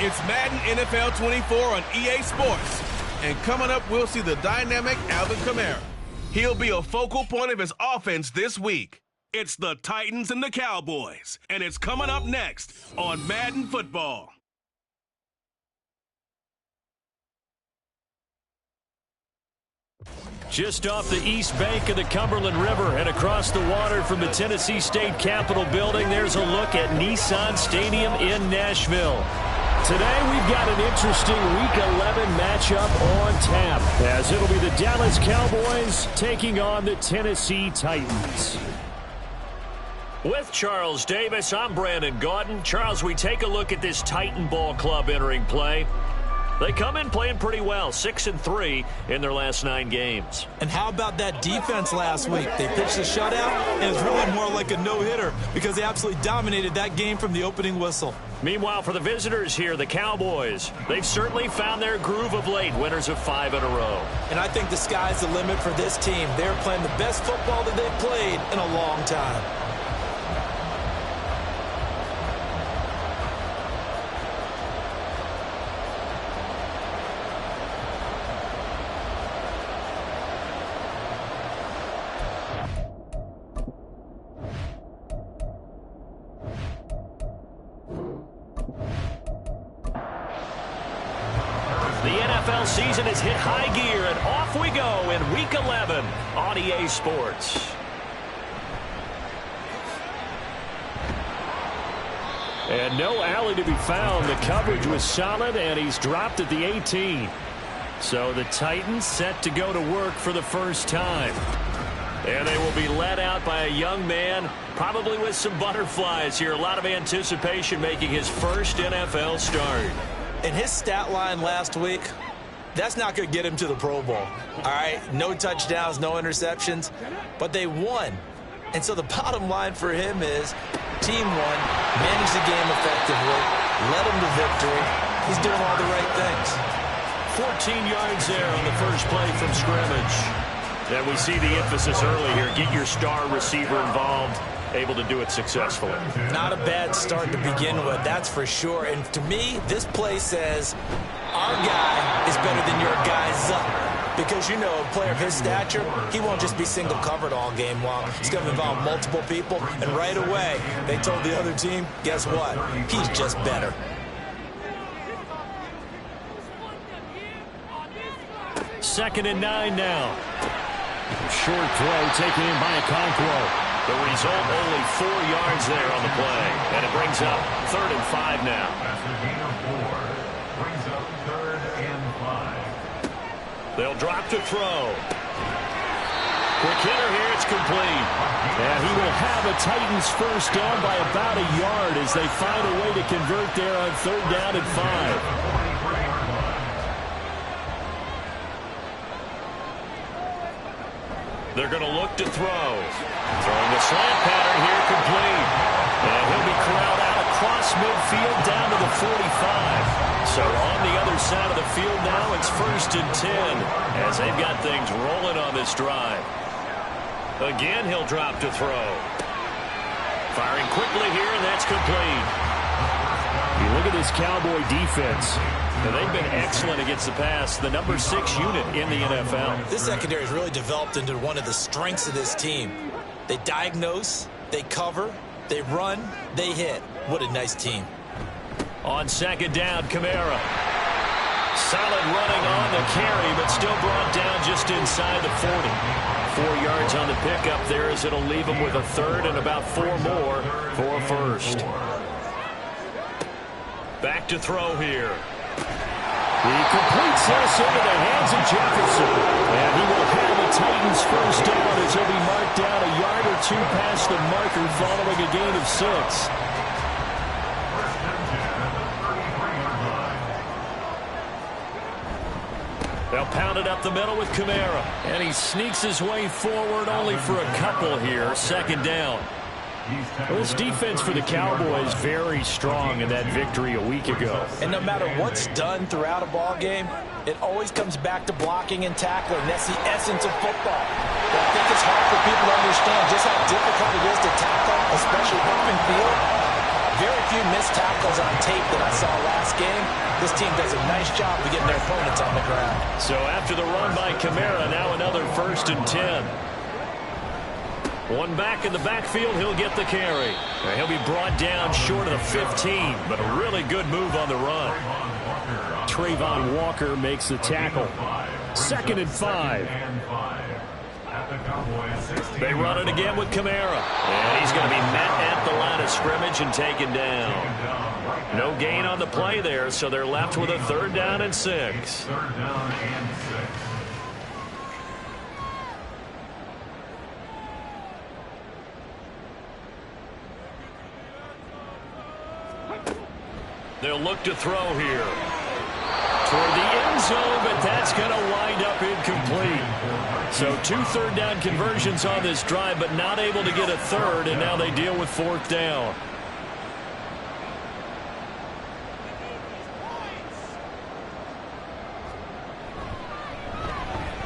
It's Madden NFL 24 on EA Sports. And coming up, we'll see the dynamic Alvin Kamara. He'll be a focal point of his offense this week. It's the Titans and the Cowboys, and it's coming up next on Madden Football. Just off the east bank of the Cumberland River and across the water from the Tennessee State Capitol building, there's a look at Nissan Stadium in Nashville. Today we've got an interesting Week 11 matchup on tap, as it'll be the Dallas Cowboys taking on the Tennessee Titans. With Charles Davis, I'm Brandon Gaudin. Charles, we take a look at this Titan Ball Club entering play. They come in playing pretty well, 6-3 in their last 9 games. And how about that defense last week? They pitched a shutout, and it's really more like a no-hitter because they absolutely dominated that game from the opening whistle. Meanwhile, for the visitors here, the Cowboys, they've certainly found their groove of late, winners of 5 in a row. And I think the sky's the limit for this team. They're playing the best football that they've played in a long time. Season has hit high gear, and off we go in Week 11 on EA Sports. And no alley to be found. The coverage was solid, and he's dropped at the 18. So the Titans set to go to work for the first time. And they will be led out by a young man, probably with some butterflies here. A lot of anticipation, making his first NFL start. And his stat line last week, that's not going to get him to the Pro Bowl. All right, no touchdowns, no interceptions, but they won. And so the bottom line for him is team won, managed the game effectively, led him to victory. He's doing all the right things. 14 yards there on the first play from scrimmage. And we see the emphasis early here. Get your star receiver involved, able to do it successfully. Not a bad start to begin with, that's for sure. And to me, this play says our guy is better than your guy's up. Because, you know, a player of his stature, he won't just be single covered all game long. He's going to involve multiple people. And right away, they told the other team, guess what? He's just better. Second and 9 now. Short throw taken in by Okonkwo. The result, only 4 yards there on the play. And it brings up 3rd and 5 now. They'll drop to throw. Quick hitter here, it's complete. And he will have a Titans first down by about a yard as they find a way to convert there on 3rd down and 5. They're going to look to throw. Throwing the slant pattern here, complete. And he'll be corralled out across midfield down to the 45. So on the other side of the field now, it's 1st and 10 as they've got things rolling on this drive. Again, he'll drop to throw. Firing quickly here, and that's complete. You look at this Cowboy defense. And they've been excellent against the pass, the number 6 unit in the NFL. This secondary has really developed into one of the strengths of this team. They diagnose, they cover, they run, they hit. What a nice team. On 2nd down, Kamara. Solid running on the carry, but still brought down just inside the 40. 4 yards on the pickup there as it'll leave him with a 3rd and about 4 more for a first. Back to throw here. He completes this into the hands of Jefferson. And he will have a Titans first down as he'll be marked down a yard or 2 past the marker following a gain of 6. They'll pound it up the middle with Kamara. And he sneaks his way forward only for a couple here. 2nd down. Well, this defense for the Cowboys very strong in that victory a week ago. And no matter what's done throughout a ball game, it always comes back to blocking and tackling. That's the essence of football. But I think it's hard for people to understand just how difficult it is to tackle, especially open field. Very few missed tackles on tape that I saw last game, this team does a nice job of getting their opponents on the ground. So after the run by Kamara, now another 1st and 10. One back in the backfield, he'll get the carry. He'll be brought down short of the 15, but a really good move on the run. Trayvon Walker makes the tackle. 2nd and 5. They run it again with Kamara. And he's going to be met at the line of scrimmage and taken down. No gain on the play there, so they're left with a 3rd down and 6. They'll look to throw here. Toward the end zone, but that's going to wind up incomplete. So 2 3rd down conversions on this drive, but not able to get a 3rd, and now they deal with 4th down.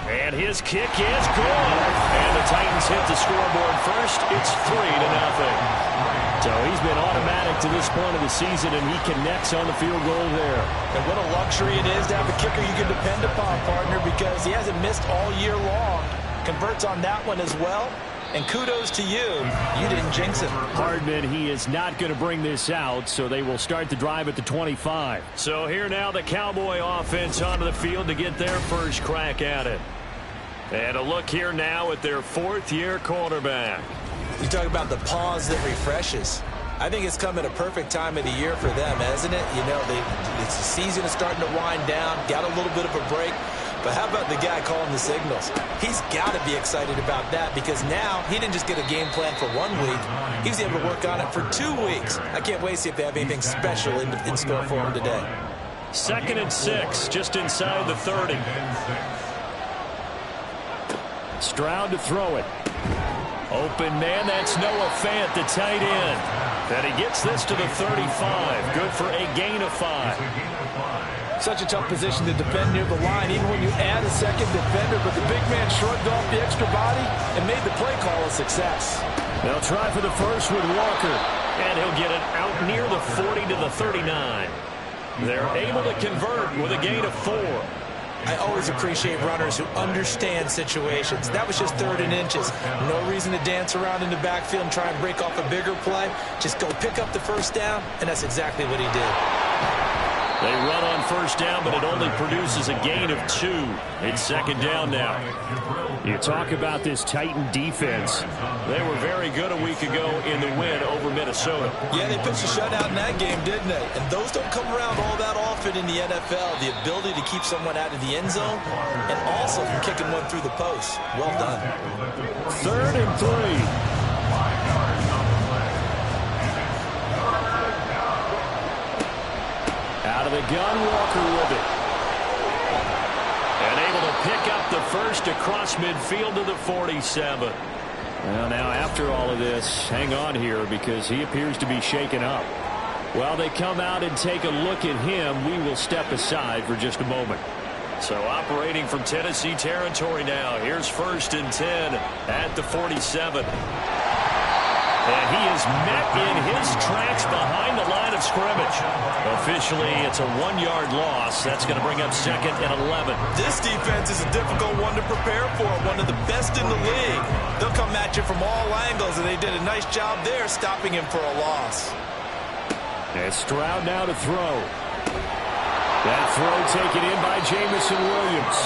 And his kick is good. And the Titans hit the scoreboard first. It's 3-0. So he's been automatic to this point of the season, and he connects on the field goal there. And what a luxury it is to have a kicker you can depend upon, partner, because he hasn't missed all year long. Converts on that one as well. And kudos to you. You didn't jinx it. Hardman, he is not going to bring this out, so they will start the drive at the 25. So here now the Cowboy offense onto the field to get their first crack at it. And a look here now at their 4th-year quarterback. You talk about the pause that refreshes. I think it's come at a perfect time of the year for them, hasn't it? You know, the season is starting to wind down, got a little bit of a break. But how about the guy calling the signals? He's got to be excited about that because now he didn't just get a game plan for 1 week. He was able to work on it for 2 weeks. I can't wait to see if they have anything special in store for him today. 2nd and 6, just inside the 30. Stroud to throw it. Open man, that's Noah Fant, the tight end. And he gets this to the 35. Good for a gain of 5. Such a tough position to defend near the line, even when you add a 2nd defender. But the big man shrugged off the extra body and made the play call a success. They'll try for the first with Walker. And he'll get it out near the 40 to the 39. They're able to convert with a gain of 4. I always appreciate runners who understand situations. That was just 3rd and inches. No reason to dance around in the backfield and try and break off a bigger play. Just go pick up the 1st down, and that's exactly what he did. They run on 1st down, but it only produces a gain of 2. It's 2nd down now. You talk about this Titan defense. They were very good a week ago in the win over Minnesota. Yeah, they pitched a shutout in that game, didn't they? And those don't come around all that often in the NFL. The ability to keep someone out of the end zone and also from kicking one through the post. Well done. 3rd and 3. Out of the gun, Walker with it. And able to pick up the first across midfield to the 47. Well, now after all of this, hang on here because he appears to be shaken up. While they come out and take a look at him, we will step aside for just a moment. So operating from Tennessee territory now. Here's 1st and 10 at the 47. And he is met in his tracks behind the line of scrimmage. Officially, it's a 1-yard loss. That's going to bring up 2nd and 11. This defense is a difficult one to prepare for, one of the best in the league. They'll come at you from all angles, and they did a nice job there stopping him for a loss. And Stroud now to throw. That throw taken in by Jamison Williams.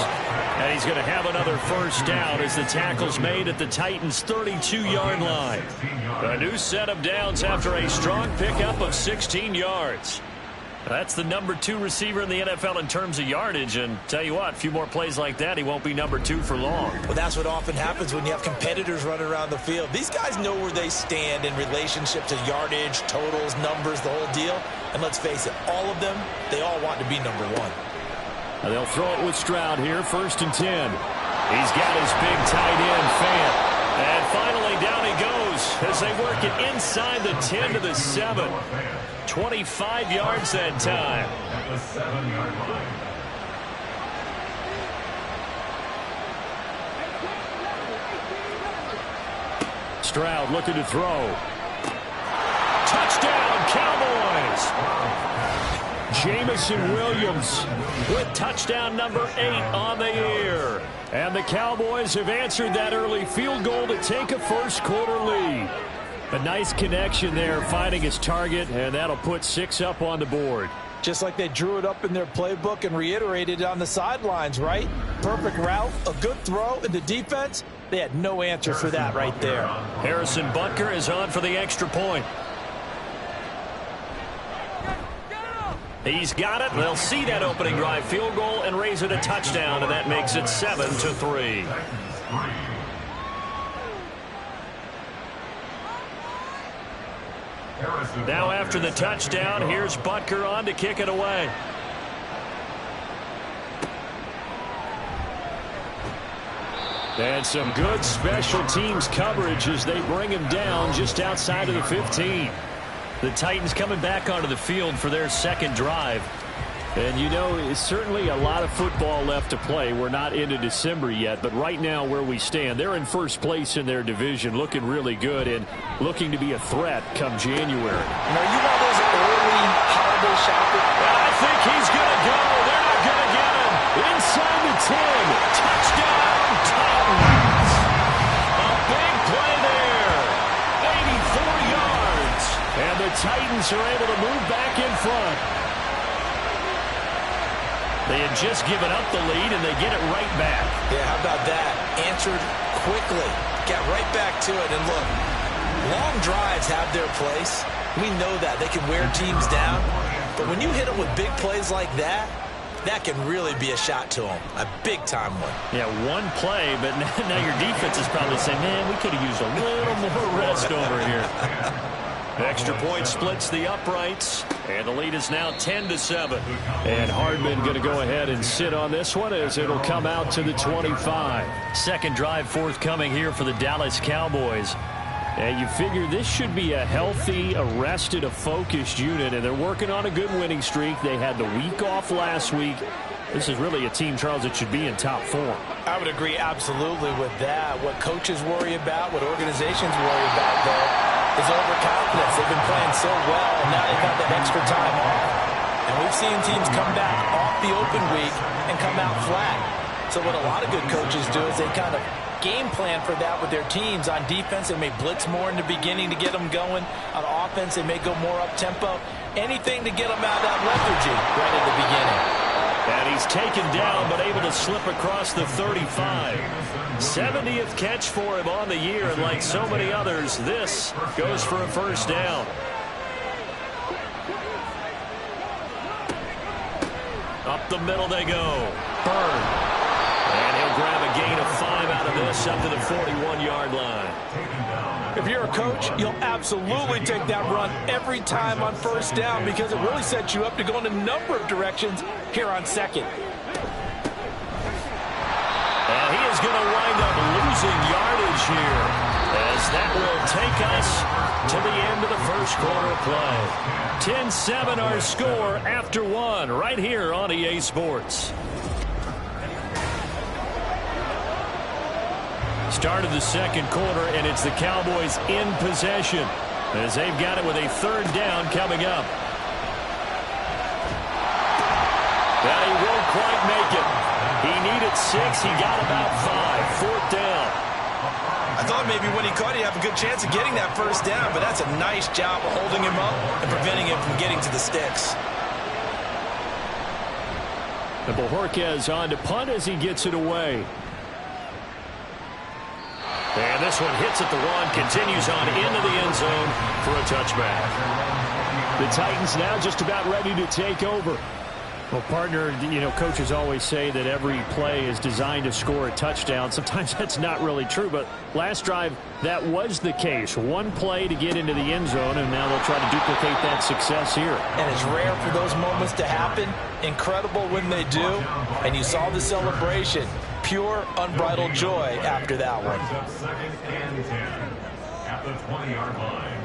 And he's going to have another 1st down as the tackle's made at the Titans' 32-yard line. A new set of downs after a strong pickup of 16 yards. That's the number 2 receiver in the NFL in terms of yardage. And tell you what, a few more plays like that, he won't be number 2 for long. Well, that's what often happens when you have competitors running around the field. These guys know where they stand in relationship to yardage, totals, numbers, the whole deal. And let's face it, all of them, they all want to be number 1. They'll throw it with Stroud here, 1st and 10. He's got his big tight end, Fant. And finally, down he goes as they work it inside the 10 to the 7. 25 yards that time. Stroud looking to throw. Touchdown, Cowboys! Jamison Williams with touchdown number 8 on the year. And the Cowboys have answered that early field goal to take a first-quarter lead. A nice connection there, finding his target, and that'll put 6 up on the board. Just like they drew it up in their playbook and reiterated it on the sidelines, right? Perfect route, a good throw, and the defense, they had no answer for that right there. Harrison Butker is on for the extra point. He's got it. They'll see that opening drive field goal and raise it a touchdown, and that makes it 7-3. Now after the touchdown, here's Butker on to kick it away. And some good special teams coverage as they bring him down just outside of the 15. The Titans coming back onto the field for their second drive. And, you know, it's certainly a lot of football left to play. We're not into December yet, but right now where we stand, they're in first place in their division, looking really good and looking to be a threat come January. And are you one of those early holiday shoppers? I think he's going to go. They're not going to get him. Inside the 10. Touchdown, Titans. A big play there. 84 yards. And the Titans are able to move back in front. They had just given up the lead, and they get it right back. Yeah, how about that? Answered quickly. Got right back to it. And look, long drives have their place. We know that. They can wear teams down. But when you hit them with big plays like that, that can really be a shot to them. A big-time one. Yeah, one play, but now your defense is probably saying, man, we could have used a little more rest over here. Extra point splits the uprights, and the lead is now 10-7. And Hardman going to go ahead and sit on this one as it'll come out to the 25. Second drive forthcoming here for the Dallas Cowboys. And you figure this should be a healthy, a focused unit, and they're working on a good winning streak. They had the week off last week. This is really a team, Charles, that should be in top form. I would agree absolutely with that. What coaches worry about, what organizations worry about, though, is overconfidence. They've been playing so well, and now they've got that extra time off. And we've seen teams come back off the open week and come out flat. So what a lot of good coaches do is they kind of game plan for that with their teams. On defense, they may blitz more in the beginning to get them going. On offense, they may go more up-tempo. Anything to get them out of that lethargy right at the beginning. And he's taken down, but able to slip across the 35. 70th catch for him on the year, and like so many others, this goes for a first down. Up the middle they go. Byrne. And he'll grab a gain of 5 out of this up to the 41-yard line. If you're a coach, you'll absolutely take that run every time on first down because it really sets you up to go in a number of directions here on second. And he is going to wind up losing yardage here as that will take us to the end of the first quarter play. 10-7 our score after 1 right here on EA Sports. Start of the second quarter, and it's the Cowboys in possession as they've got it with a third down coming up. But he won't quite make it. He needed 6. He got about 5. Fourth down. I thought maybe when he caught it, he'd have a good chance of getting that first down, but that's a nice job of holding him up and preventing him from getting to the sticks. And Bojorquez on to punt as he gets it away. And this one hits at the 1, continues on into the end zone for a touchback. The Titans now just about ready to take over. Well, partner, you know, coaches always say that every play is designed to score a touchdown. Sometimes that's not really true, but last drive, that was the case. One play to get into the end zone, and now they'll try to duplicate that success here. And it's rare for those moments to happen. Incredible when they do. And you saw the celebration. Pure, unbridled joy after that one. Second and 10 at the 20-yard line.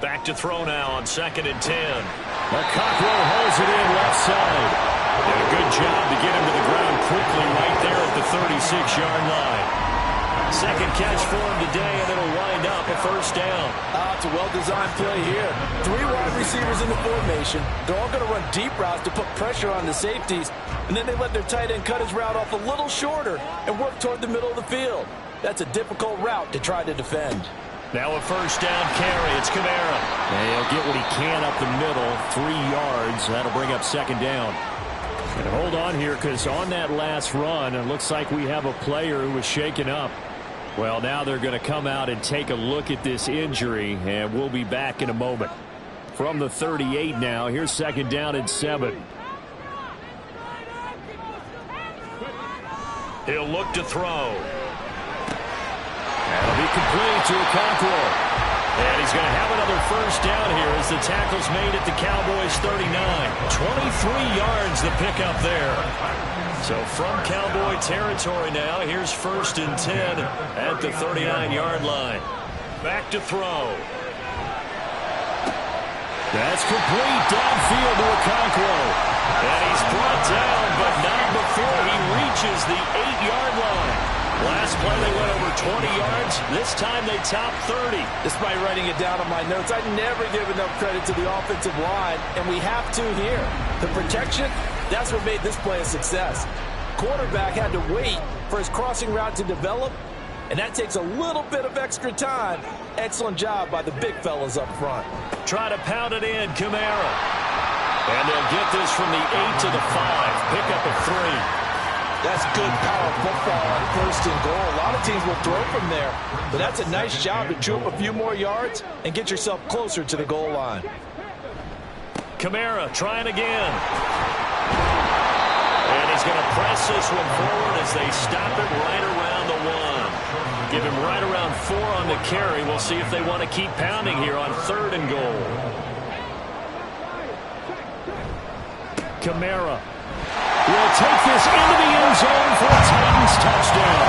Back to throw now on second and 10. Cockrell holds it in left side. And a good job to get him to the ground quickly right there at the 36-yard line. Second catch for him today, and it'll wind up a first down. It's a well-designed play here. 3 wide receivers in the formation. They're all going to run deep routes to put pressure on the safeties, and then they let their tight end cut his route off a little shorter and work toward the middle of the field. That's a difficult route to try to defend. Now a first down carry. It's Kamara. And he'll get what he can up the middle. 3 yards. That'll bring up second down. And hold on here, because on that last run, it looks like we have a player who was shaken up. Well, now they're going to come out and take a look at this injury, and we'll be back in a moment. From the 38 now, here's second down and 7. He'll look to throw. That'll be complete to Okonkwo. And he's going to have another first down here as the tackle's made at the Cowboys 39. 23 yards the pickup there. So from Cowboy territory now, here's first and 10 at the 39-yard line. Back to throw. That's complete downfield to Okonkwo. And he's brought down, but not before he reaches the 8-yard line. Last play they went over 20 yards. This time they topped 30. Despite writing it down on my notes, I never give enough credit to the offensive line, and we have to here. The protection, that's what made this play a success. Quarterback had to wait for his crossing route to develop, and that takes a little bit of extra time. Excellent job by the big fellas up front. Try to pound it in, Kamara. And they'll get this from the 8 to the 5. Pick up a 3. That's good power football on first and goal. A lot of teams will throw from there, but that's a nice job to chew up a few more yards and get yourself closer to the goal line. Kamara trying again. And he's going to press this one forward as they stop it right around the 1. Give him right around 4 on the carry. We'll see if they want to keep pounding here on 3rd and goal. Kamara will take this into the end zone for a Titans touchdown.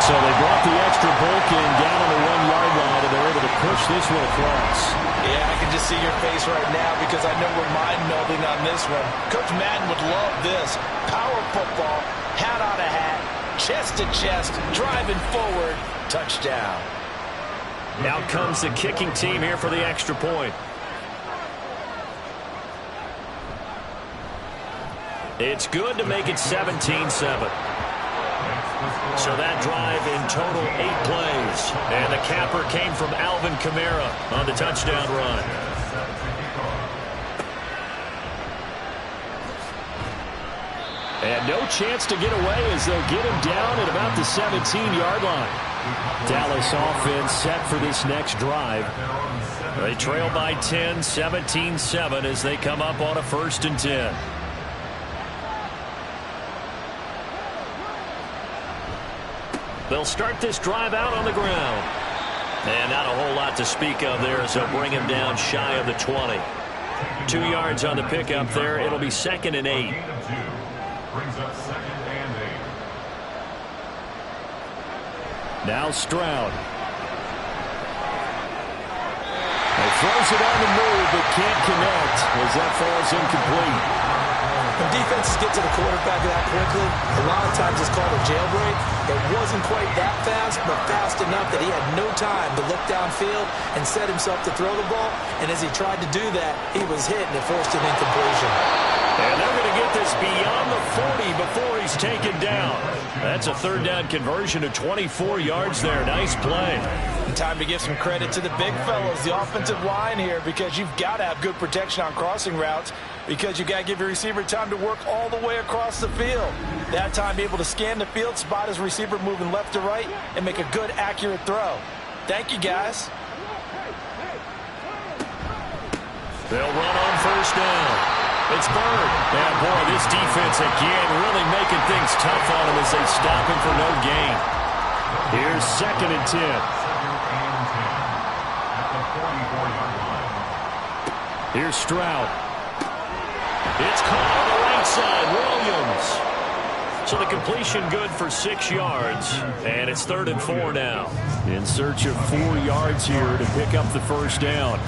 So they brought the extra bulk in down on the 1-yard line, and they're able to push this one across. Yeah, I can just see your face right now because I know we're mind-melding on this one. Coach Madden would love this. Power football, hat on a hat, chest to chest, driving forward, touchdown. Now comes the kicking team here for the extra point. It's good to make it 17-7. So that drive in total 8 plays. And the capper came from Alvin Kamara on the touchdown run. And no chance to get away as they'll get him down at about the 17-yard line. Dallas offense set for this next drive. They trail by 10, 17-7 as they come up on a 1st and 10. They'll start this drive out on the ground. And not a whole lot to speak of there as they'll bring him down shy of the 20. 2 yards on the pickup there. It'll be 2nd and 8. Brings up 2nd and 8. Now Stroud. He throws it on the move, but can't connect as that falls incomplete. When defenses get to the quarterback that quickly, a lot of times it's called a jailbreak. It wasn't quite that fast, but fast enough that he had no time to look downfield and set himself to throw the ball. And as he tried to do that, he was hit and it forced an incompletion. And they're going to get this beyond the 40 before he's taken down. That's a 3rd down conversion of 24 yards there. Nice play. And time to give some credit to the big fellas, the offensive line here, because you've got to have good protection on crossing routes, because you've got to give your receiver time to work all the way across the field. That time be able to scan the field, spot his receiver moving left to right, and make a good, accurate throw. Thank you, guys. They'll run on 1st down. It's Bird. And, boy, this defense again really making things tough on him as they stop him for no gain. Here's 2nd and 10. Here's Stroud. It's caught on the right side. Williams. So the completion good for 6 yards. And it's 3rd and 4 now. In search of 4 yards here to pick up the 1st down.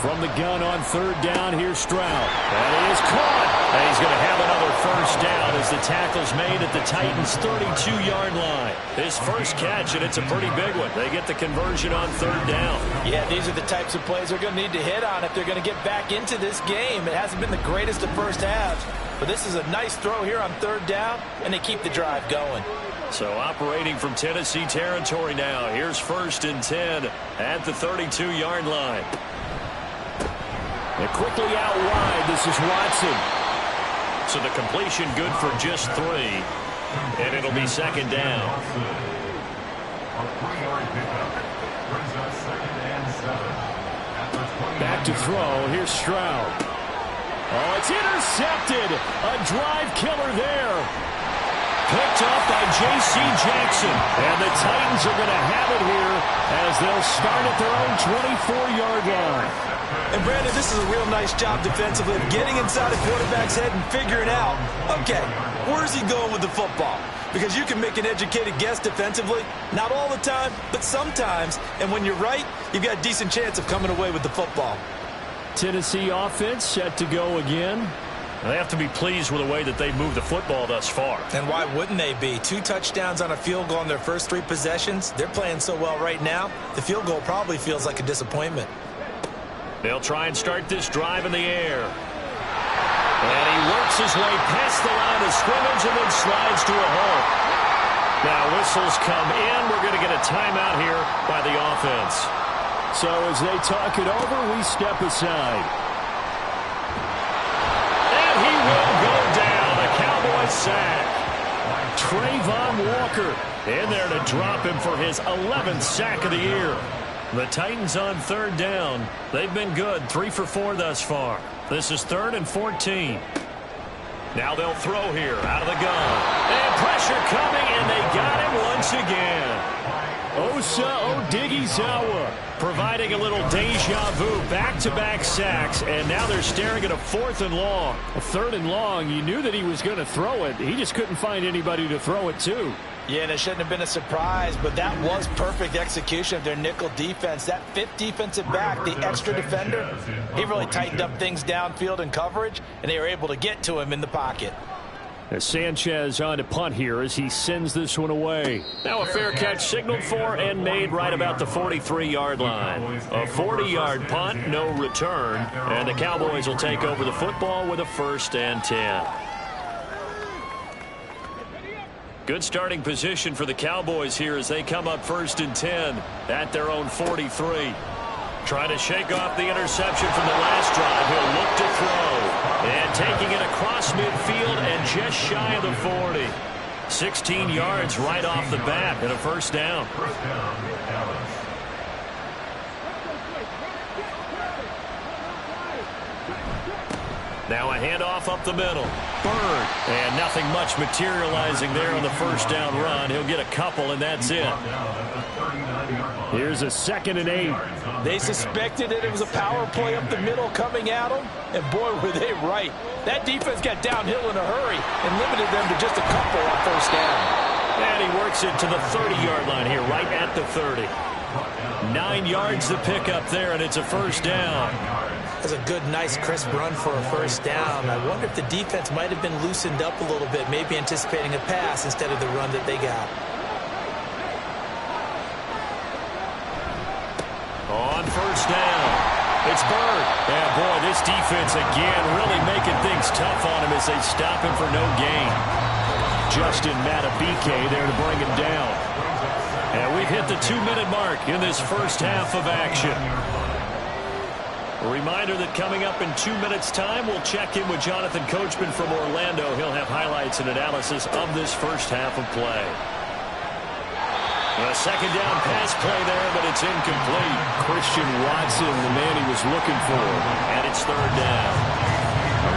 From the gun on third down, here's Stroud. And he is caught. And he's going to have another first down as the tackle's made at the Titans' 32-yard line. His first catch, and it's a pretty big one. They get the conversion on third down. Yeah, these are the types of plays they're going to need to hit on if they're going to get back into this game. It hasn't been the greatest of first halves, but this is a nice throw here on third down, and they keep the drive going. So operating from Tennessee territory now. Here's 1st and 10 at the 32-yard line. And quickly out wide, this is Watson. So the completion good for just 3. And it'll be 2nd down. Back to throw. Here's Stroud. Oh, it's intercepted. A drive killer there. Picked up by J.C. Jackson. And the Titans are going to have it here as they'll start at their own 24-yard line. And, Brandon, this is a real nice job defensively of getting inside a quarterback's head and figuring out, okay, where's he going with the football? Because you can make an educated guess defensively. Not all the time, but sometimes. And when you're right, you've got a decent chance of coming away with the football. Tennessee offense set to go again. They have to be pleased with the way that they've moved the football thus far. And why wouldn't they be? 2 touchdowns on a field goal in their first 3 possessions. They're playing so well right now, the field goal probably feels like a disappointment. They'll try and start this drive in the air. And he works his way past the line of scrimmage and then slides to a halt. Now whistles come in. We're going to get a timeout here by the offense. So as they talk it over, we step aside. And he will go down. A Cowboys sack. Trayvon Walker in there to drop him for his 11th sack of the year. The Titans on third down. They've been good, 3 for 4 thus far. This is 3rd and 14. Now they'll throw here out of the gun. And pressure coming, and they got him once again. Osa Odighizuwa providing a little deja vu, back-to-back sacks, and now they're staring at a 4th and long. A 3rd and long, you knew that he was going to throw it. He just couldn't find anybody to throw it to. Yeah, and it shouldn't have been a surprise, but that was perfect execution of their nickel defense. That 5th defensive back, the extra defender, he really tightened up things downfield in coverage, and they were able to get to him in the pocket. As Sanchez on to punt here as he sends this one away. Now a fair catch signaled for and made right about the 43-yard line. A 40-yard punt, no return, and the Cowboys will take over the football with a 1st and 10. Good starting position for the Cowboys here as they come up 1st and 10 at their own 43. Trying to shake off the interception from the last drive. He'll look to throw. And taking it across midfield and just shy of the 40. 16 yards right off the bat and a 1st down. Now a handoff up the middle. Bird. And nothing much materializing there on the 1st down run. He'll get a couple, and that's it. Here's a 2nd and 8. They suspected that it was a power play up the middle coming at them, and boy, were they right. That defense got downhill in a hurry and limited them to just a couple on 1st down. And he works it to the 30-yard line here, right at the 30. 9 yards to pick up there, and it's a 1st down. That's a good, nice, crisp run for a 1st down. I wonder if the defense might have been loosened up a little bit, maybe anticipating a pass instead of the run that they got. On 1st down, it's Bird. And boy, this defense again really making things tough on him as they stop him for no gain. Justin Matabike there to bring him down. And we've hit the 2-minute mark in this first half of action. A reminder that coming up in 2 minutes' time, we'll check in with Jonathan Coachman from Orlando. He'll have highlights and analysis of this first half of play. A 2nd down pass play there, but it's incomplete. Christian Watson, the man he was looking for. And it's 3rd down.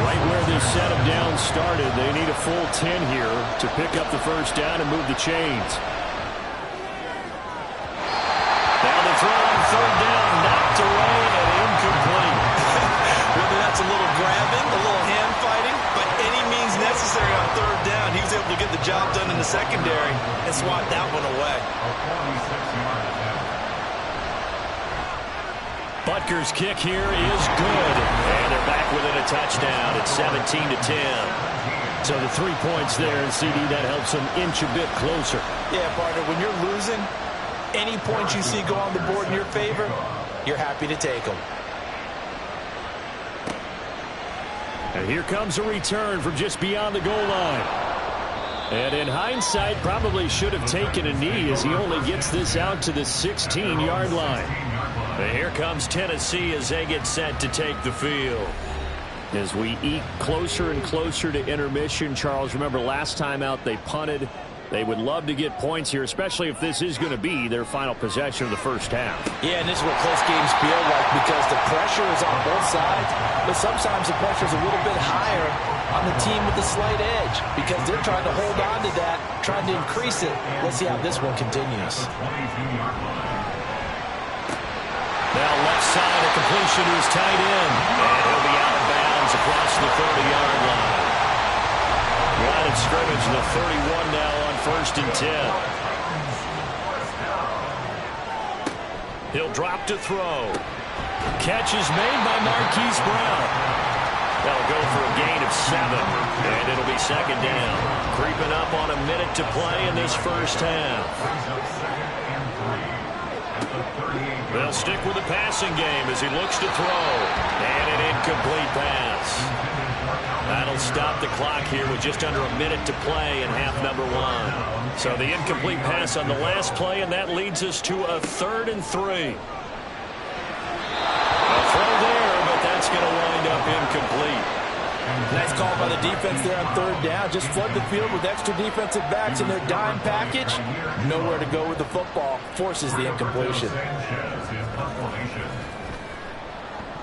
Right where this set of downs started, they need a full 10 here to pick up the 1st down and move the chains. Now the throw on 3rd down, knocked away and incomplete. Whether that's a little grabbing, a little hand fighting, but any means necessary on 3rd down, he was able to get the job done in the secondary and swat that one away. Butker's kick here is good. And they're back within a touchdown. It's 17-10. So the 3 points there, and CD, that helps them inch a bit closer. Yeah, partner, when you're losing, any points you see go on the board in your favor, you're happy to take them. And here comes a return from just beyond the goal line. And in hindsight, probably should have taken a knee as he only gets this out to the 16-yard line. And here comes Tennessee as they get set to take the field. As we eke closer and closer to intermission, Charles, remember last time out they punted. They would love to get points here, especially if this is going to be their final possession of the first half. Yeah, and this is what close games feel like because the pressure is on both sides, but sometimes the pressure is a little bit higher on the team with the slight edge because they're trying to hold on to that, trying to increase it. Let's see how this one continues. Now left side, a completion to his tight end, and he'll be out of bounds across the 30-yard line. Line of scrimmage, the 31 now on 1st and 10. He'll drop to throw. Catch is made by Marquise Brown. That'll go for a gain of 7, and it'll be 2nd down. Creeping up on a minute to play in this first half. They'll stick with the passing game as he looks to throw. And an incomplete pass. That'll stop the clock here with just under a minute to play in half number 1. So the incomplete pass on the last play, and that leads us to a 3rd and 3. A throw there, but that's going to wind up incomplete. Nice call by the defense there on 3rd down. Just flood the field with extra defensive backs in their dime package. Nowhere to go with the football. Forces the incompletion.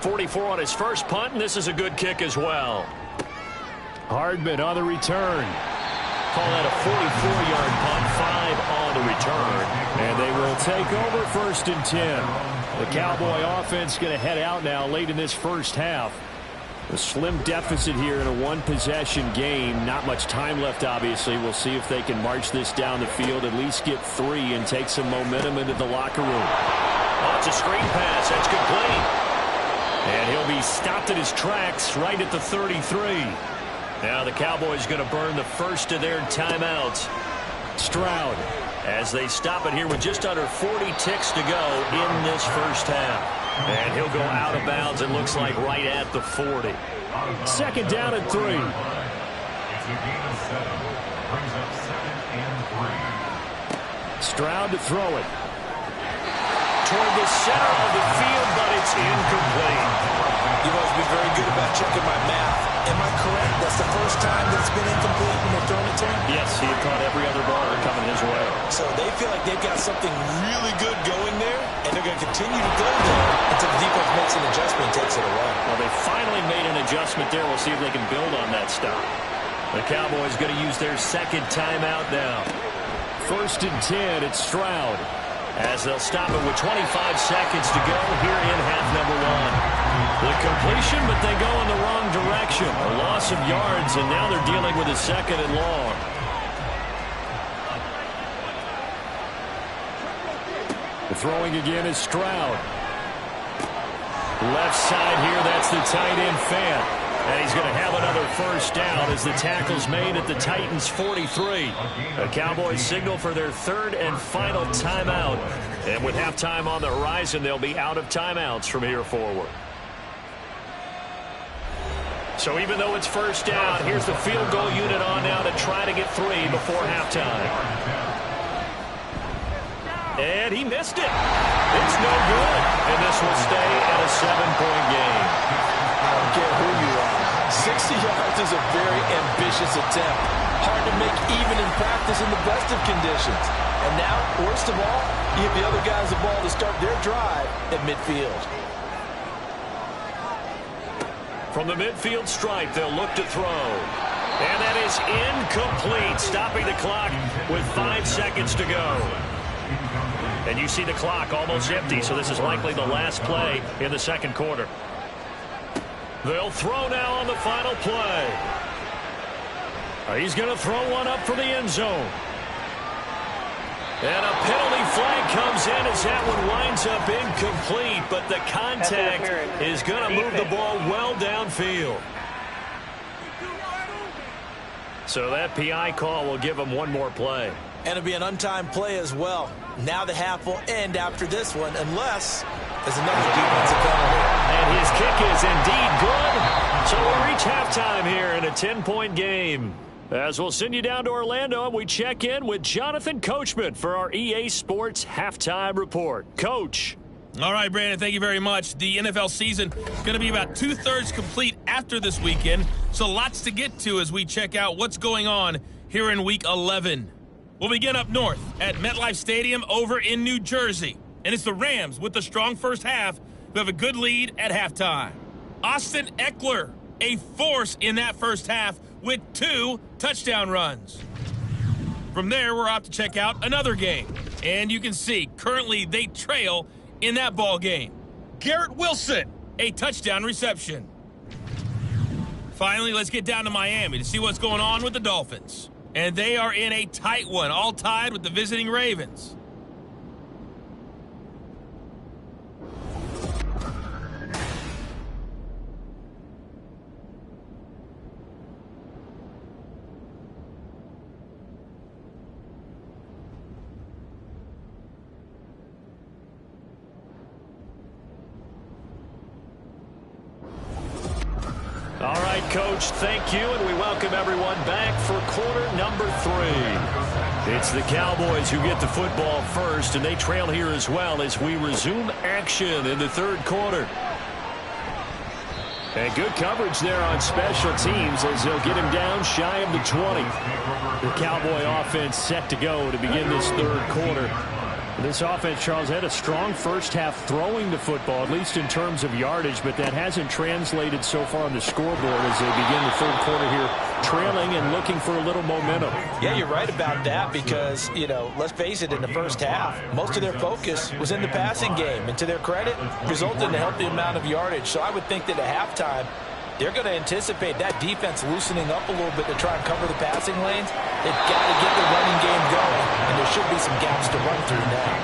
44 on his first punt, and this is a good kick as well. Hardman on the return. Call that a 44-yard punt, 5 on the return. And they will take over 1st and 10. The Cowboy offense going to head out now late in this first half. A slim deficit here in a one-possession game. Not much time left, obviously. We'll see if they can march this down the field, at least get 3, and take some momentum into the locker room. Oh, it's a screen pass. That's complete. And he'll be stopped in his tracks right at the 33. Now the Cowboys going to burn the first of their timeouts. Stroud, as they stop it here with just under 40 ticks to go in this first half. And he'll go out of bounds, it looks like, right at the 40. 2nd down and 3. It's a gain of 7. Brings up 2nd and 3. Stroud to throw it. Toward the center of the field, but it's incomplete. You must be very good about checking my math. Am I correct? That's the first time that it's been incomplete when they're throwing it to him? Yes, he had caught every other ball coming his way. So they feel like they've got something really good going there, and they're going to continue to go there until the defense makes an adjustment and takes it away. Well, they finally made an adjustment there. We'll see if they can build on that stop. The Cowboys going to use their 2nd timeout now. 1st and 10, it's Stroud. As they'll stop it with 25 seconds to go here in half number 1. The completion, but they go in the wrong direction. A loss of yards, and now they're dealing with a 2nd and long. The throwing again is Stroud. Left side here, that's the tight end Fant. And he's going to have another first down as the tackle's made at the Titans' 43. The Cowboys signal for their 3rd and final timeout. And with halftime on the horizon, they'll be out of timeouts from here forward. So even though it's first down, here's the field goal unit on now to try to get 3 before halftime. And he missed it. It's no good. And this will stay at a 7-point game. I don't care who you are. 60 yards is a very ambitious attempt. Hard to make even in practice in the best of conditions. And now, worst of all, you give the other guys the ball to start their drive at midfield. From the midfield stripe, they'll look to throw. And that is incomplete, stopping the clock with 5 seconds to go. And you see the clock almost empty, so this is likely the last play in the 2nd quarter. They'll throw now on the final play. He's going to throw one up for the end zone. And a penalty flag comes in as as that one winds up incomplete, but the contact is going to move the ball well downfield. So that PI call will give him one more play. And it'll be an untimed play as well. Now the half will end after this one, unless there's another defensive penalty. And his kick is indeed good. So we'll reach halftime here in a 10-point game. As we'll send you down to Orlando, and we check in with Jonathan Coachman for our EA Sports Halftime Report. Coach. All right, Brandon, thank you very much. The NFL season is going to be about two-thirds complete after this weekend, so lots to get to as we check out what's going on here in Week 11. We'll begin up north at MetLife Stadium over in New Jersey, and it's the Rams with the strong first half who have a good lead at halftime. Austin Eckler, a force in that first half with 2 touchdown runs. From there, we're off to check out another game, and you can see currently they trail in that ball game. Garrett Wilson, a touchdown reception. Finally, let's get down to Miami to see what's going on with the Dolphins. And they are in a tight one, all tied with the visiting Ravens. All right, Coach, thank you, and we welcome everyone back for quarter number 3. It's the Cowboys who get the football first, and they trail here as well as we resume action in the third quarter. And good coverage there on special teams as they'll get him down shy of the 20. The Cowboy offense set to go to begin this third quarter. This offense, Charles, had a strong first half throwing the football, at least in terms of yardage, but that hasn't translated so far on the scoreboard as they begin the third quarter here, trailing and looking for a little momentum. Yeah, you're right about that because, let's face it, in the first half, most of their focus was in the passing game, and to their credit, resulted in a healthy amount of yardage. So I would think that at halftime, they're going to anticipate that defense loosening up a little bit to try and cover the passing lanes. They've got to get the running game going, and there should be some gaps to run through now.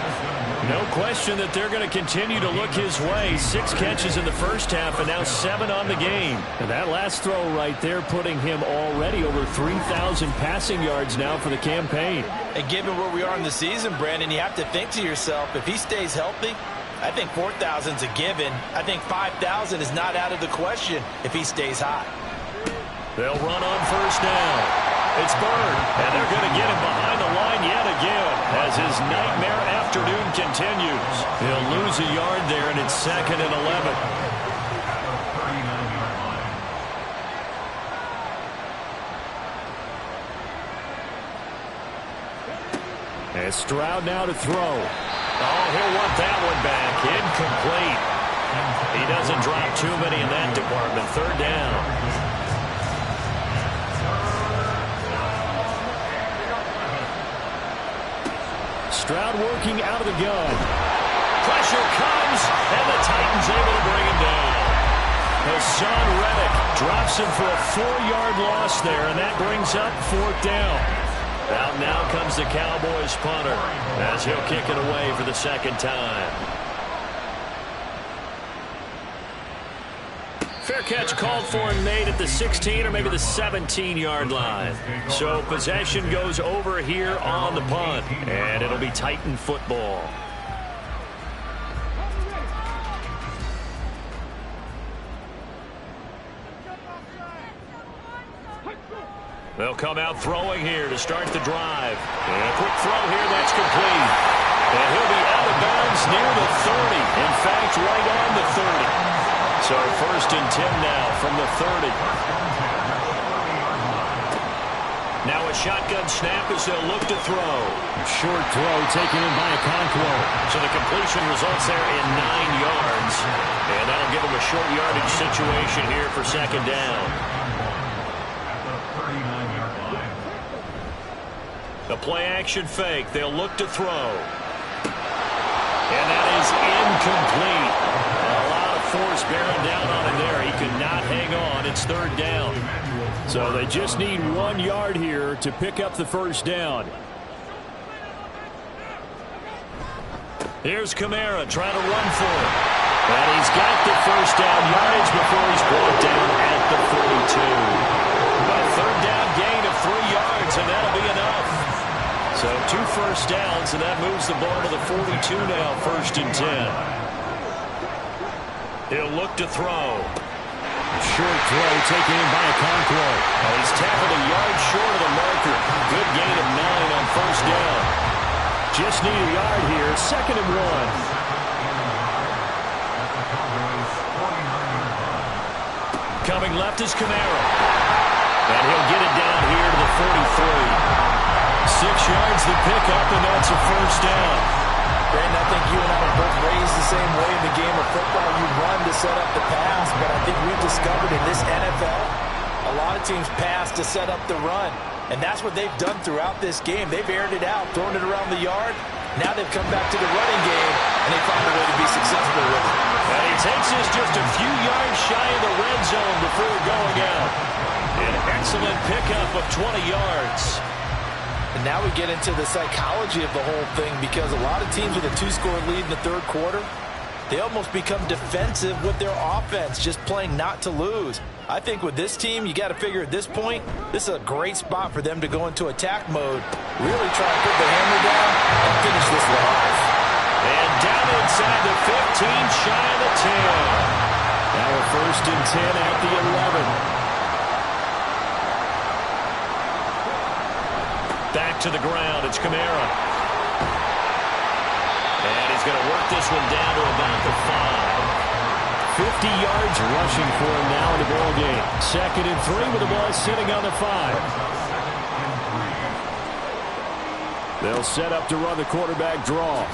No question that they're going to continue to look his way. 6 catches in the first half and now 7 on the game. And that last throw right there putting him already over 3,000 passing yards now for the campaign. And given where we are in the season, Brandon, you have to think to yourself, if he stays healthy, I think 4,000's a given. I think 5,000 is not out of the question if he stays hot. They'll run on first down. It's Bird, and they're going to get him behind the line yet again as his nightmare afternoon continues. He'll lose a yard there, and it's 2nd and 11. And Stroud now to throw. Oh, he'll want that one back. Incomplete. He doesn't drop too many in that department. 3rd down. Stroud working out of the gun. Pressure comes, and the Titans able to bring him down. Hassan Reddick drops him for a 4-yard loss there, and that brings up 4th down. Out now comes the Cowboys punter as he'll kick it away for the 2nd time. Fair catch called for and made at the 16 or maybe the 17-yard line. So possession goes over here on the punt, and it'll be Titan football. They'll come out throwing here to start the drive. And a quick throw here, that's complete. And he'll be out of bounds near the 30. In fact, right on the 30. So 1st and 10 now from the 30. Now a shotgun snap as they'll look to throw. Short throw taken in by Okonkwo. So the completion results there in 9 yards. And that'll give them a short yardage situation here for 2nd down. The play-action fake. They'll look to throw. And that is incomplete. A lot of force bearing down on him there. He could not hang on. It's 3rd down. So they just need 1 yard here to pick up the 1st down. Here's Kamara trying to run for it. And he's got the first down yardage before he's brought down at the 42. A third down gain of 3 yards, and that'll be enough. So 2 first downs, and that moves the ball to the 42 now, 1st and 10. He'll look to throw. Short throw taken in by Okonkwo. He's tackled a yard short of the marker. Good gain of 9 on 1st down. Just need a yard here, 2nd and 1. Coming left is Kamara. And he'll get it down here to the 43. 6 yards the pickup, and that's a 1st down. Brandon, I think you and I were both raised the same way in the game of football. You run to set up the pass, but I think we've discovered in this NFL, a lot of teams pass to set up the run. And that's what they've done throughout this game. They've aired it out, thrown it around the yard. Now they've come back to the running game, and they found a way to be successful with it. And he takes this just a few yards shy of the red zone before going out. An excellent pickup of 20 yards. And now we get into the psychology of the whole thing, because a lot of teams with a 2-score lead in the 3rd quarter, they almost become defensive with their offense, just playing not to lose. I think with this team, you got to figure at this point, this is a great spot for them to go into attack mode, really try to put the hammer down and finish this one off. And down inside the 15, shy of the 10. Now a 1st and 10 at the 11. Back to the ground, it's Kamara. And he's going to work this one down to about the 5. 50 yards rushing for him now in the ball game. 2nd and 3 with the ball sitting on the 5. They'll set up to run the quarterback draw.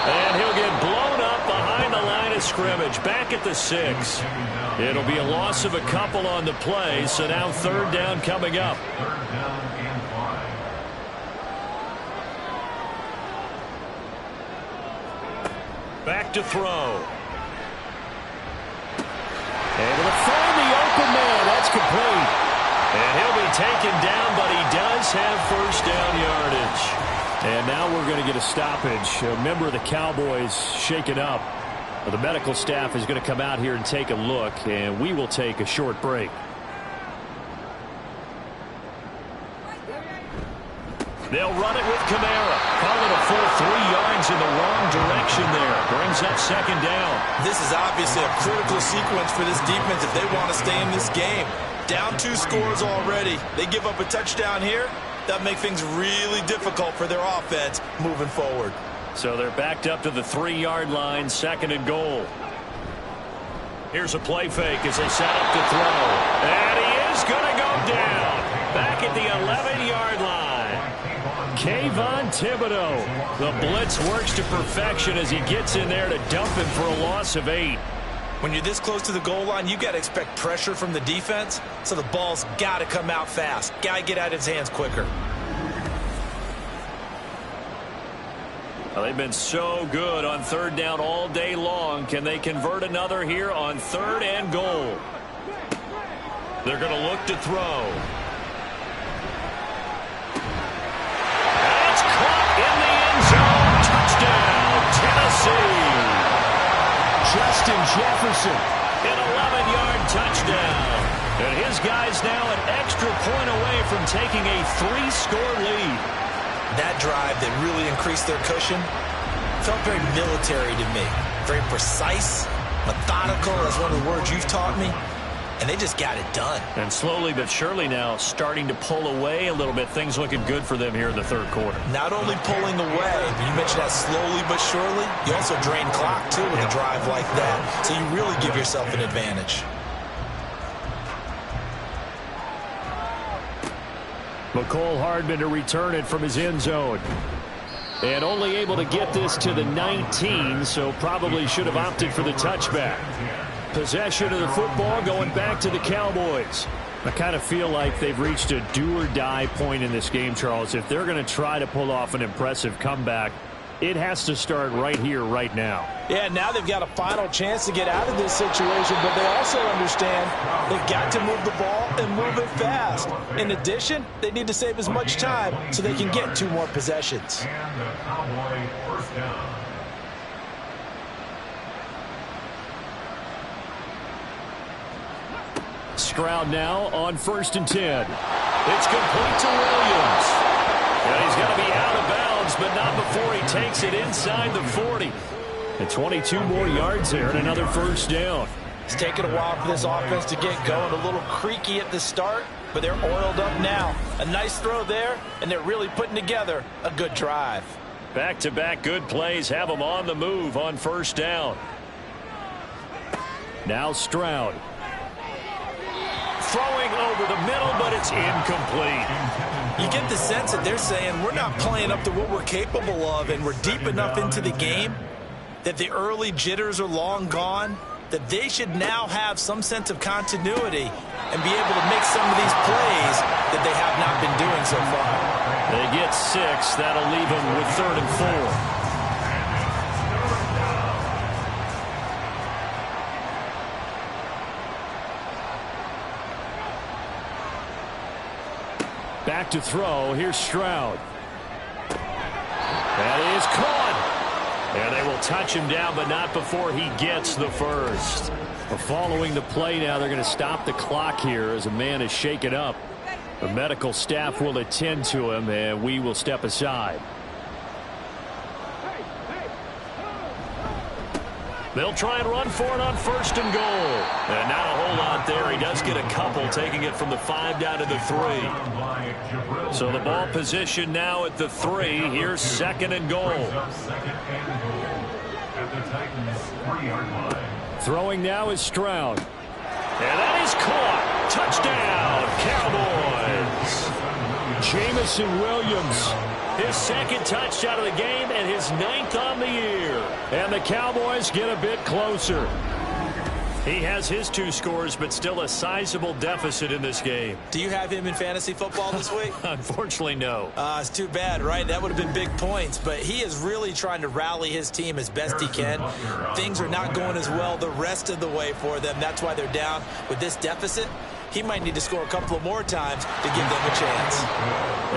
And he'll get blown up behind the line of scrimmage, back at the 6. It'll be a loss of a couple on the play, so now 3rd down coming up. Back to throw. Able to find the open man. That's complete. And he'll be taken down, but he does have 1st down yardage. And now we're going to get a stoppage. A member of the Cowboys shaken up. The medical staff is going to come out here and take a look, and we will take a short break. They'll run it with Kamara. Call it a full 3 yards in the wrong direction there. Brings up 2nd down. This is obviously a critical sequence for this defense if they want to stay in this game. Down 2 scores already. They give up a touchdown here. That makes things really difficult for their offense moving forward. So they're backed up to the 3-yard line, 2nd and goal. Here's a play fake as they set up to throw. And he is going to go down. Back at the 11-yard line. Kayvon Thibodeau. The blitz works to perfection as he gets in there to dump him for a loss of 8. When you're this close to the goal line, you got to expect pressure from the defense, so the ball's got to come out fast. Got to get out of his hands quicker. Well, they've been so good on 3rd down all day long. Can they convert another here on 3rd and goal? They're going to look to throw. That's caught in the end zone. Touchdown, Tennessee. Justin Jefferson, an 11-yard touchdown. And his guys now an extra point away from taking a 3-score lead. That drive that really increased their cushion felt very military to me. Very precise, methodical, that's one of the words you've taught me. And they just got it done. And slowly but surely now starting to pull away a little bit. Things looking good for them here in the 3rd quarter. Not only pulling away, but you mentioned that slowly but surely. You also drain clock, too, with a drive like that. So you really give yourself an advantage. McCole Hardman to return it from his end zone. And only able to get this to the 19, so probably should have opted for the touchback. Possession of the football going back to the Cowboys. I kind of feel like they've reached a do-or-die point in this game, Charles. If they're going to try to pull off an impressive comeback, It has to start right here, right now. Yeah, now they've got a final chance to get out of this situation, but they also understand they've got to move the ball and move it fast. In addition, they need to save as much time so they can get 2 more possessions. And the Cowboy first down. Stroud now on 1st and 10. It's complete to Williams. And he's going to be out of bounds, but not before he takes it inside the 40. And 22 more yards there and another first down. It's taken a while for this offense to get going. A little creaky at the start, but they're oiled up now. A nice throw there, and they're really putting together a good drive. Back-to-back good plays have them on the move on 1st down. Now Stroud. Throwing over the middle, but it's incomplete. You get the sense that they're saying we're not playing up to what we're capable of, and we're deep enough into the game that the early jitters are long gone, that they should now have some sense of continuity and be able to make some of these plays that they have not been doing so far. They get 6. That'll leave them with 3rd and 4. Back to throw. Here's Stroud. That is caught. And they will touch him down, but not before he gets the first. Following the play now, they're going to stop the clock here as a man is shaken up. The medical staff will attend to him, and we will step aside. They'll try and run for it on 1st and goal. And not a whole lot there. He does get a couple, taking it from the 5 down to the 3. So the ball position now at the 3. Here's 2nd and goal. Throwing now is Stroud. And that is caught. Touchdown, Cowboys. Jamison Williams. His 2nd touchdown of the game and his 9th on the year. And the Cowboys get a bit closer. He has his 2 scores, but still a sizable deficit in this game. Do you have him in fantasy football this week? Unfortunately, no. It's too bad, right? That would have been big points, but he is really trying to rally his team as best he can. Things are not going as well the rest of the way for them. That's why they're down with this deficit. He might need to score a couple of more times to give them a chance.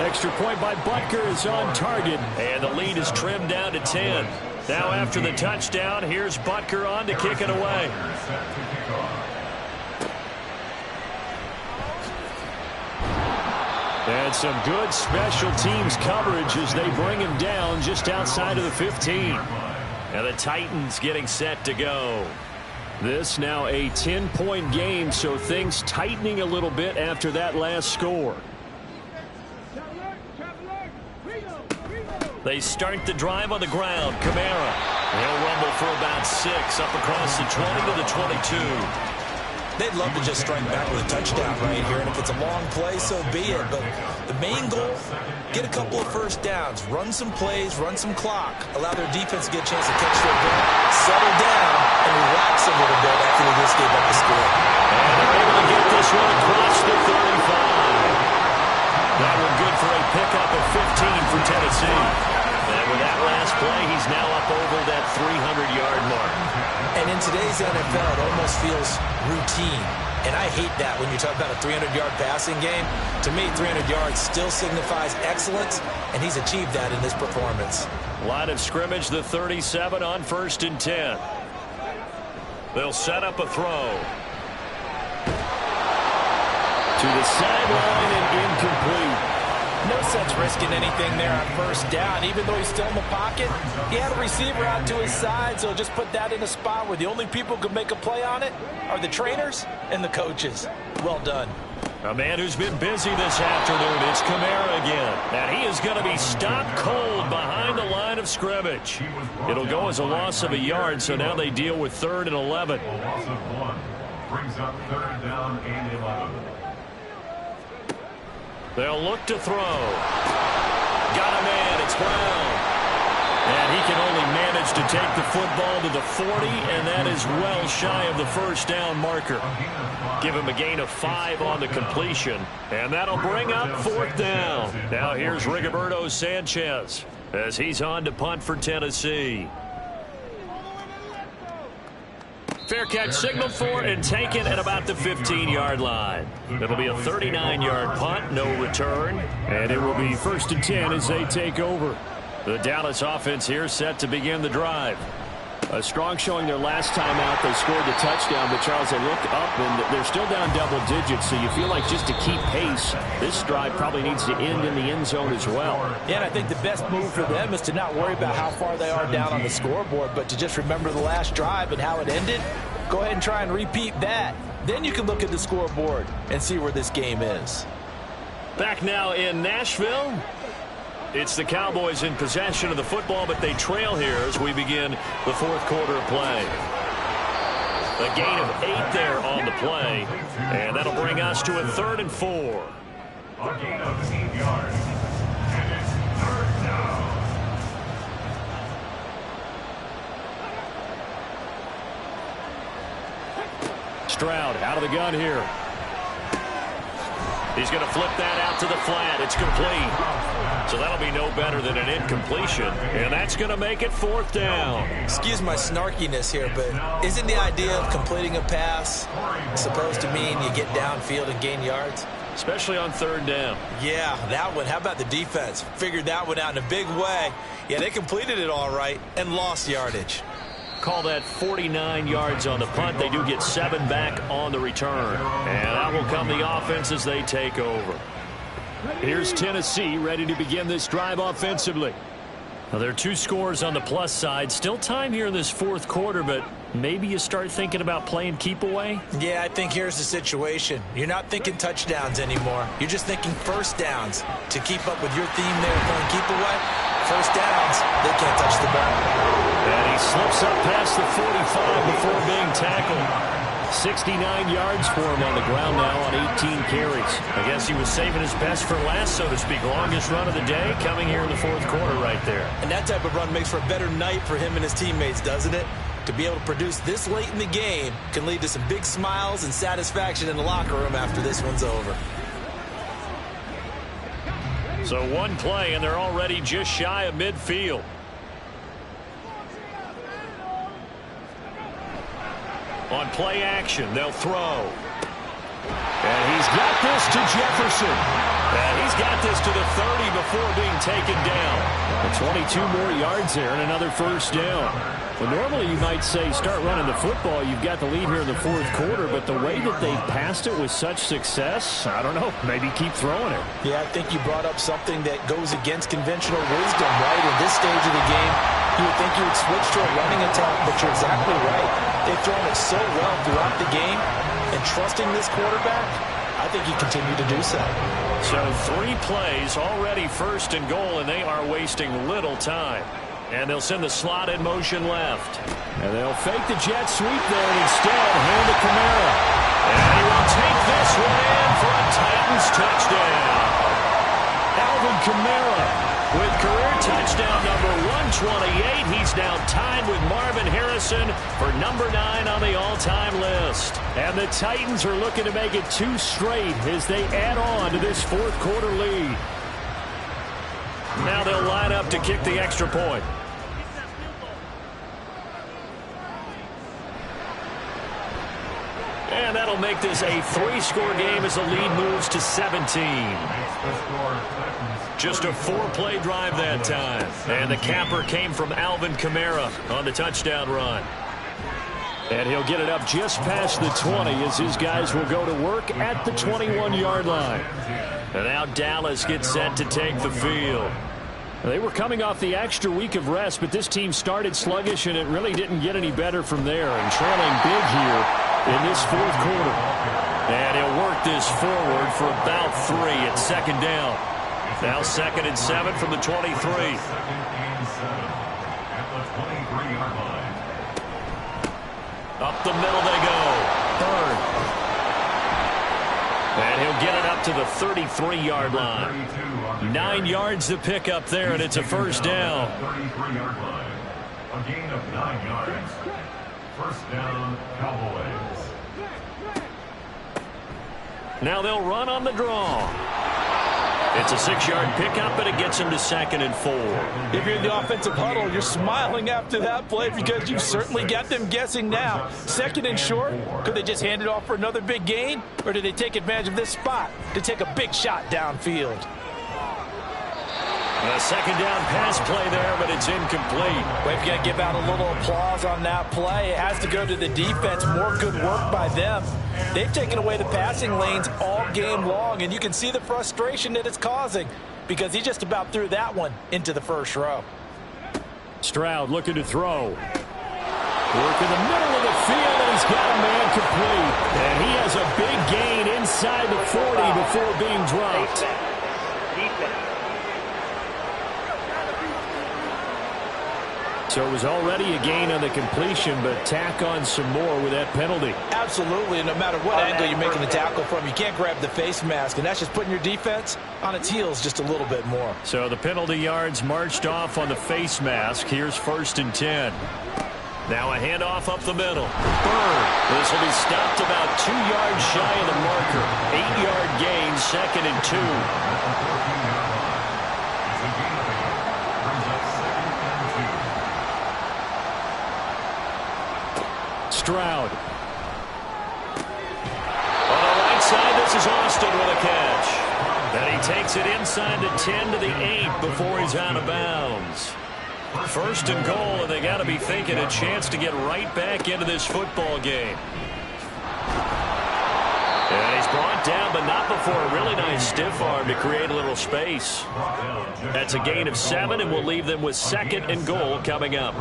Extra point by Butker is on target, and the lead is trimmed down to 10. Now after the touchdown, here's Butker on to kick it away. And some good special teams coverage as they bring him down just outside of the 15. And the Titans getting set to go. This now a 10-point game, so things tightening a little bit after that last score. They start the drive on the ground. Kamara. He'll rumble for about 6 up across the 20 to the 22. They'd love to just strike back with a touchdown right here, and if it's a long play, so be it. But the main goal, get a couple of first downs, run some plays, run some clock, allow their defense to get a chance to catch their breath, settle down, and relax a little bit after they just gave up the score. And they're able to get this one across the 35. That one good for a pickup of 15 for Tennessee. And with that last play, he's now up over that 300-yard mark. And in today's NFL, it almost feels routine. And I hate that when you talk about a 300-yard passing game. To me, 300 yards still signifies excellence, and he's achieved that in this performance. Line of scrimmage, the 37 on 1st and 10. They'll set up a throw. To the sideline and incomplete. No sense risking anything there on 1st down. Even though he's still in the pocket, he had a receiver out to his side, so just put that in a spot where the only people who can make a play on it are the trainers and the coaches. Well done. A man who's been busy this afternoon, it's Kamara again. And he is going to be stopped cold behind the line of scrimmage. It'll go as a loss of a yard, so now they deal with 3rd and 11. A loss of 1 brings up 3rd down and 11. They'll look to throw. Got a man, it's Brown. And he can only manage to take the football to the 40, and that is well shy of the 1st down marker. Give him a gain of 5 on the completion, and that'll bring up 4th down. Now here's Rigoberto Sanchez. as he's on to punt for Tennessee. Fair catch signaled for and taken at about the 15-yard line. It'll be a 39-yard punt, no return. And it will be 1st and 10 as they take over. The Dallas offense here set to begin the drive. A strong showing their last time out. They scored the touchdown, but Charles, they look up and they're still down double digits, so you feel like just to keep pace, this drive probably needs to end in the end zone as well. Yeah, and I think the best move for them is to not worry about how far they are down on the scoreboard, but to just remember the last drive and how it ended. Go ahead and try and repeat that. Then you can look at the scoreboard and see where this game is. Back now in Nashville. It's the Cowboys in possession of the football, but they trail here as we begin the 4th quarter of play. A gain of 8 there on the play, and that'll bring us to a 3rd and 4. A gain of 8 yards, and it's 3rd down. Stroud out of the gun here. He's going to flip that out to the flat. It's complete. So that'll be no better than an incompletion. And that's going to make it 4th down. Excuse my snarkiness here, but isn't the idea of completing a pass supposed to mean you get downfield and gain yards? Especially on 3rd down. Yeah, that one. How about the defense? Figured that one out in a big way. Yeah, they completed it all right and lost yardage. Call that 49 yards on the punt. They do get 7 back on the return. And that will come the offense as they take over. Here's Tennessee ready to begin this drive offensively. Now, there are 2 scores on the plus side. Still time here in this 4th quarter, but maybe you start thinking about playing keep away? Yeah, I think here's the situation. You're not thinking touchdowns anymore. You're just thinking first downs. To keep up with your theme there, playing keep away, first downs, they can't touch the ball. And he slips up past the 45 before being tackled. 69 yards for him on the ground now on 18 carries. I guess he was saving his best for last, so to speak. Longest run of the day coming here in the 4th quarter right there. And that type of run makes for a better night for him and his teammates, doesn't it? To be able to produce this late in the game can lead to some big smiles and satisfaction in the locker room after this one's over. So 1 play, and they're already just shy of midfield. On play action, they'll throw. And he's got this to Jefferson. And he's got this to the 30 before being taken down. And 22 more yards there and another first down. Well, normally you might say start running the football. You've got the lead here in the 4th quarter, but the way that they've passed it with such success, I don't know, maybe keep throwing it. Yeah, I think you brought up something that goes against conventional wisdom, right? In this stage of the game, you would think you would switch to a running attack, but you're exactly right. They've thrown it so well throughout the game, and trusting this quarterback, I think you continue to do so. So 3 plays, already 1st and goal, and they are wasting little time. And they'll send the slot in motion left. And they'll fake the jet sweep there and instead hand to Kamara. And he will take this one in for a Titans touchdown. Alvin Kamara with career touchdown number 128. He's now tied with Marvin Harrison for number 9 on the all-time list. And the Titans are looking to make it 2 straight as they add on to this 4th quarter lead. Now they'll line up to kick the extra point. And that'll make this a 3-score game as the lead moves to 17. Just a 4-play drive that time. And the capper came from Alvin Kamara on the touchdown run. And he'll get it up just past the 20 as his guys will go to work at the 21-yard line. And now Dallas gets set to take the field. They were coming off the extra week of rest, but this team started sluggish, and it really didn't get any better from there. And trailing big here in this 4th quarter. And he'll work this forward for about 3 at 2nd down. Now 2nd and 7 from the 23. 2nd and 7 at the 23-yard line. Up the middle they go. 3rd. And he'll get it up to the 33-yard line. 9 yards to pick up there, and it's a 1st down. 33-yard line. A gain of 9 yards. 1st down, Cowboys. Now they'll run on the draw. It's a 6-yard pickup, and it gets him to 2nd and 4. If you're in the offensive huddle, you're smiling after that play because you've certainly got them guessing now. 2nd and short, could they just hand it off for another big gain? Or did they take advantage of this spot to take a big shot downfield? A 2nd down pass play there, but it's incomplete. We've got to give out a little applause on that play. It has to go to the defense. More good work by them. They've taken away the passing lanes all game long, and you can see the frustration that it's causing because he just about threw that one into the first row. Stroud looking to throw. Work in the middle of the field, and he's got a man complete. And he has a big gain inside the 40 before being dropped. So it was already a gain on the completion, but tack on some more with that penalty. Absolutely, and no matter what angle you're making the tackle from, you can't grab the face mask, and that's just putting your defense on its heels just a little bit more. So the penalty yards marched off on the face mask. Here's 1st and 10. Now a handoff up the middle. Bird. This will be stopped about 2 yards shy of the marker. 8-yard gain, 2nd and 2. Stroud. On the right side, this is Austin with a catch. Then he takes it inside the 10 to the 8 before he's out of bounds. 1st and goal, and they got to be thinking a chance to get right back into this football game. And he's brought down, but not before a really nice stiff arm to create a little space. That's a gain of 7, and we'll leave them with 2nd and goal coming up.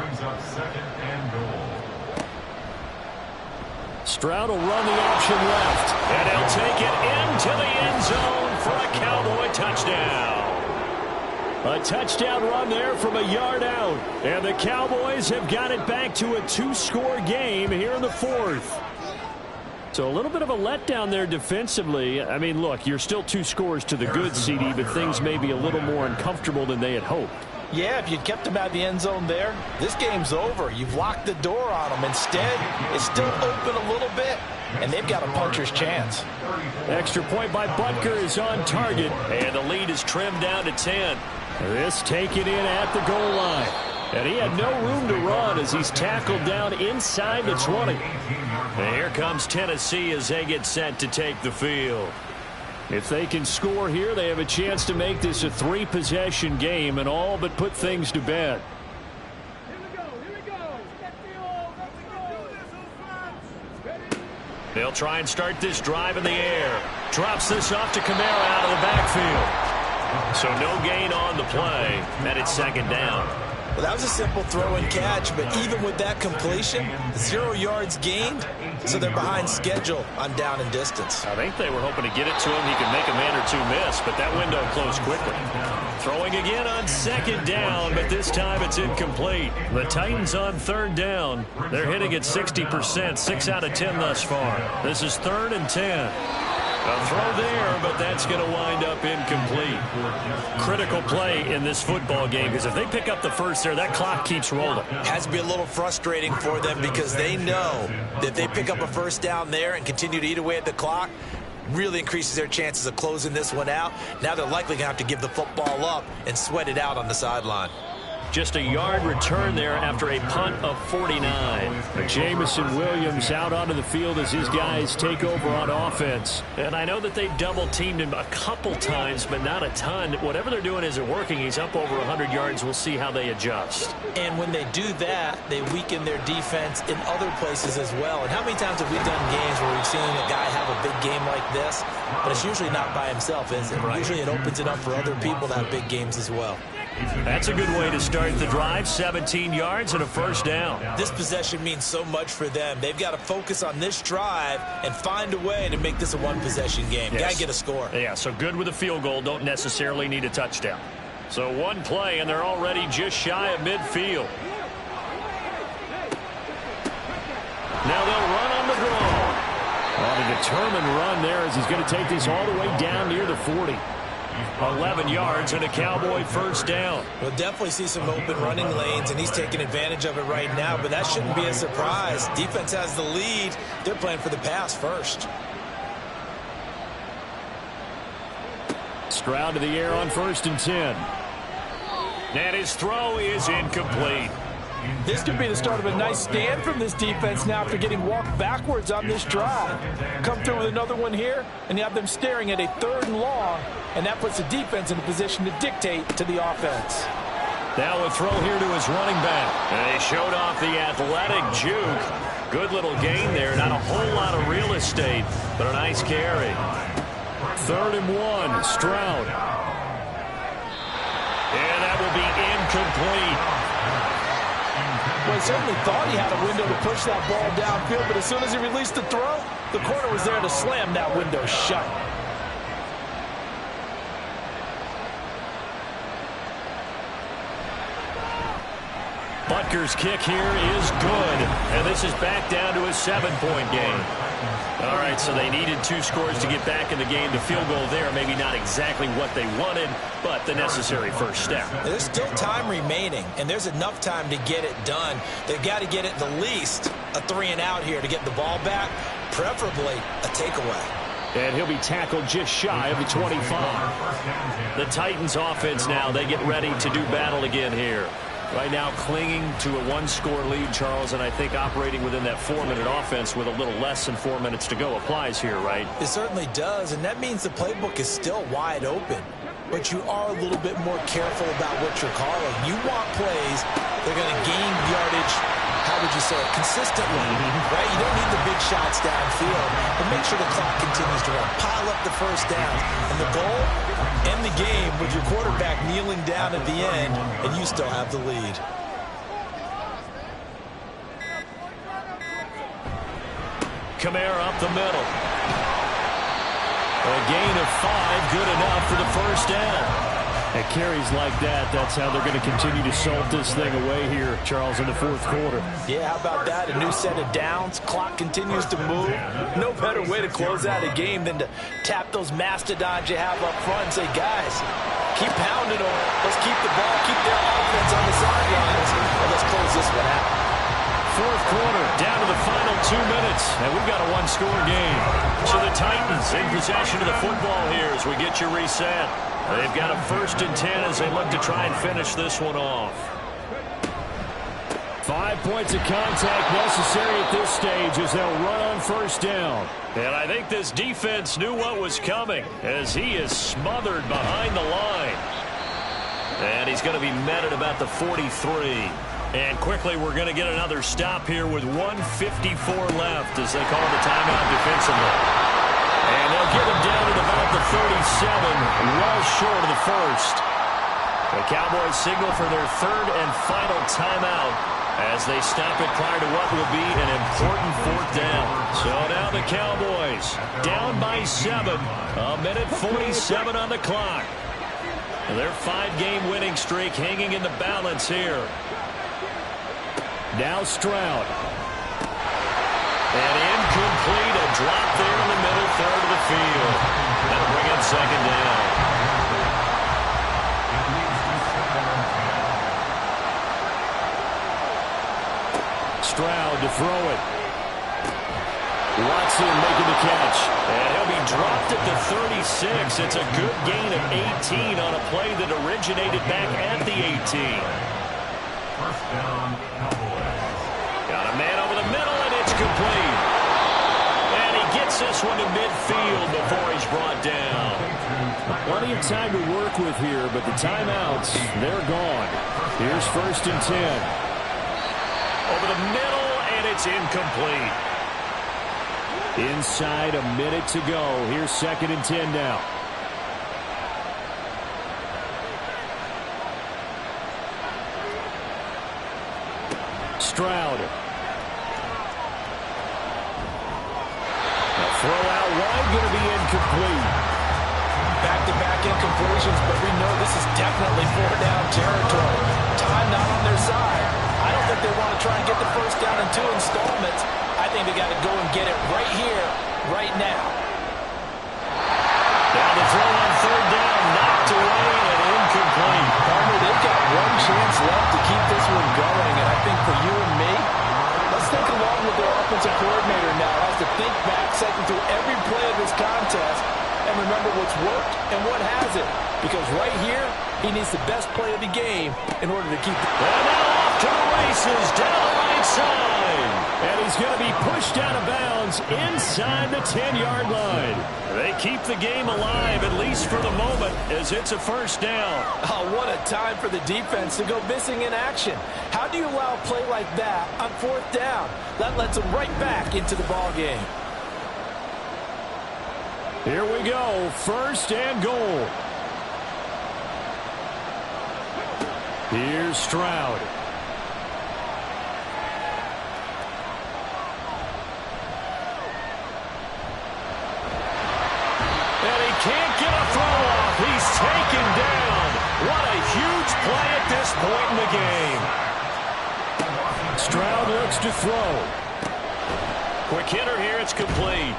Stroud will run the option left, and he'll take it into the end zone for a Cowboy touchdown. A touchdown run there from a yard out, and the Cowboys have got it back to a 2-score game here in the 4th. So a little bit of a letdown there defensively. I mean, look, you're still 2 scores to the good, CD, but things may be a little more uncomfortable than they had hoped. Yeah, if you'd kept them out of the end zone there, this game's over. You've locked the door on them. Instead, it's still open a little bit, and they've got a puncher's chance. Extra point by Butker is on target, and the lead is trimmed down to 10. This taken in at the goal line. And he had no room to run as he's tackled down inside the 20. And here comes Tennessee as they get set to take the field. If they can score here, they have a chance to make this a 3-possession game and all but put things to bed. They'll try and start this drive in the air. Drops this off to Kamara out of the backfield. So no gain on the play, and it's 2nd down. Well, that was a simple throw and catch, but even with that completion, 0 yards gained, so they're behind schedule on down and distance. I think they were hoping to get it to him. He could make a man or 2 miss, but that window closed quickly. Throwing again on 2nd down, but this time it's incomplete. The Titans on 3rd down. They're hitting at 60%, 6 out of 10 thus far. This is 3rd and 10. A throw there, but that's going to wind up incomplete. Critical play in this football game because if they pick up the first there, that clock keeps rolling. Has to be a little frustrating for them because they know that if they pick up a first down there and continue to eat away at the clock, really increases their chances of closing this one out. Now they're likely going to have to give the football up and sweat it out on the sideline. Just a yard return there after a punt of 49. Jamison Williams out onto the field as his guys take over on offense. And I know that they've double-teamed him a couple times, but not a ton. Whatever they're doing isn't working. He's up over 100 yards. We'll see how they adjust. And when they do that, they weaken their defense in other places as well. And how many times have we done games where we've seen a guy have a big game like this? But it's usually not by himself, is it? Right. Usually it opens it up for other people to have big games as well. That's a good way to start the drive. 17 yards and a first down. This possession means so much for them. They've got to focus on this drive and find a way to make this a 1-possession game. Yes. Got to get a score. Yeah, so good with a field goal. Don't necessarily need a touchdown. So 1 play, and they're already just shy of midfield. Now they'll run on the draw. Well, a determined run there as he's going to take this all the way down near the 40. 11 yards and a Cowboy first down. We'll definitely see some open running lanes, and he's taking advantage of it right now, but that shouldn't be a surprise. Defense has the lead. They're playing for the pass first. Stroud to the air on 1st and 10. And his throw is incomplete. This could be the start of a nice stand from this defense now after getting walked backwards on this drive. Come through with another one here, and you have them staring at a 3rd and long, and that puts the defense in a position to dictate to the offense. Now a throw here to his running back. And he showed off the athletic juke. Good little gain there. Not a whole lot of real estate, but a nice carry. 3rd and 1, Stroud. And that will be incomplete. Well, he certainly thought he had a window to push that ball downfield, but as soon as he released the throw, the corner was there to slam that window shut. Butker's kick here is good, and this is back down to a 7-point game. All right, so they needed 2 scores to get back in the game. The field goal there, maybe not exactly what they wanted, but the necessary first step. There's still time remaining, and there's enough time to get it done. They've got to get it the least a 3-and-out here to get the ball back, preferably a takeaway. And he'll be tackled just shy of the 25. The Titans offense now, they get ready to do battle again here. Right now clinging to a 1-score lead, Charles, and I think operating within that 4-minute offense with a little less than 4 minutes to go applies here, right? It certainly does, and that means the playbook is still wide open. But you are a little bit more careful about what you're calling. You want plays that are going to gain yardage, how would you say it, consistently, right? You don't need the big shots downfield, but make sure the clock continues to run. Pile up the first down. And the goal, end the game with your quarterback kneeling down at the end, and you still have the lead. Kamara up the middle. A gain of 5, good enough for the first down. At carries like that, that's how they're going to continue to salt this thing away here, Charles, in the 4th quarter. Yeah, how about that? A new set of downs. Clock continues to move. No better way to close out a game than to tap those mastodons you have up front and say, guys, keep pounding on it. Let's keep the ball, keep their offense on the sidelines, and let's close this one out. 4th quarter, down to the final 2 minutes, and we've got a 1-score game. So the Titans in possession of the football here as we get you reset. They've got a 1st and 10 as they look to try and finish this one off. 5 points of contact necessary at this stage as they'll run on 1st down. And I think this defense knew what was coming as he is smothered behind the line. And he's going to be met at about the 43. And quickly, we're going to get another stop here with 1:54 left as they call the timeout defensively. And they'll get him down at about the 37, well short of the first. The Cowboys signal for their 3rd and final timeout as they stop it prior to what will be an important 4th down. So now the Cowboys down by 7, a minute 47 on the clock. Their 5-game winning streak hanging in the balance here. Now Stroud. And incomplete, a drop there in the middle 3rd of the field. That'll bring up 2nd down. Stroud to throw it. Watson making the catch. And he'll be dropped at the 36. It's a good gain of 18 on a play that originated back at the 18. 1st down, Cowboys. Got a man over the middle, and it's complete. And he gets this one to midfield before he's brought down. Plenty of time to work with here, but the timeouts, they're gone. Here's 1st and 10. Over the middle, and it's incomplete. Inside a minute to go. Here's 2nd and 10 now. Stroud. A throw out wide, going to be incomplete. Back-to-back incompletions, but we know this is definitely 4th-down territory. Time not on their side. I don't think they want to try and get the first down in 2 installments. I think they got to go and get it right here, right now. Now the throw on 3rd down, knocked away and incomplete. Partner, they've got one chance left to keep this one going, and I think for you and me, let's think along with their offensive coordinator now. Has to think back, cycle through every play of this contest, and remember what's worked and And what has it? Because right here, he needs the best play of the game in order to keep the... And now off to the races down the right side. And he's going to be pushed out of bounds inside the 10-yard line. They keep the game alive, at least for the moment, as it's a first down. Oh, what a time for the defense to go missing in action. How do you allow a play like that on fourth down? That lets them right back into the ball game. Here we go, first and goal. Here's Stroud. And he can't get a throw off. He's taken down. What a huge play at this point in the game. Stroud looks to throw. Quick hitter here, it's complete.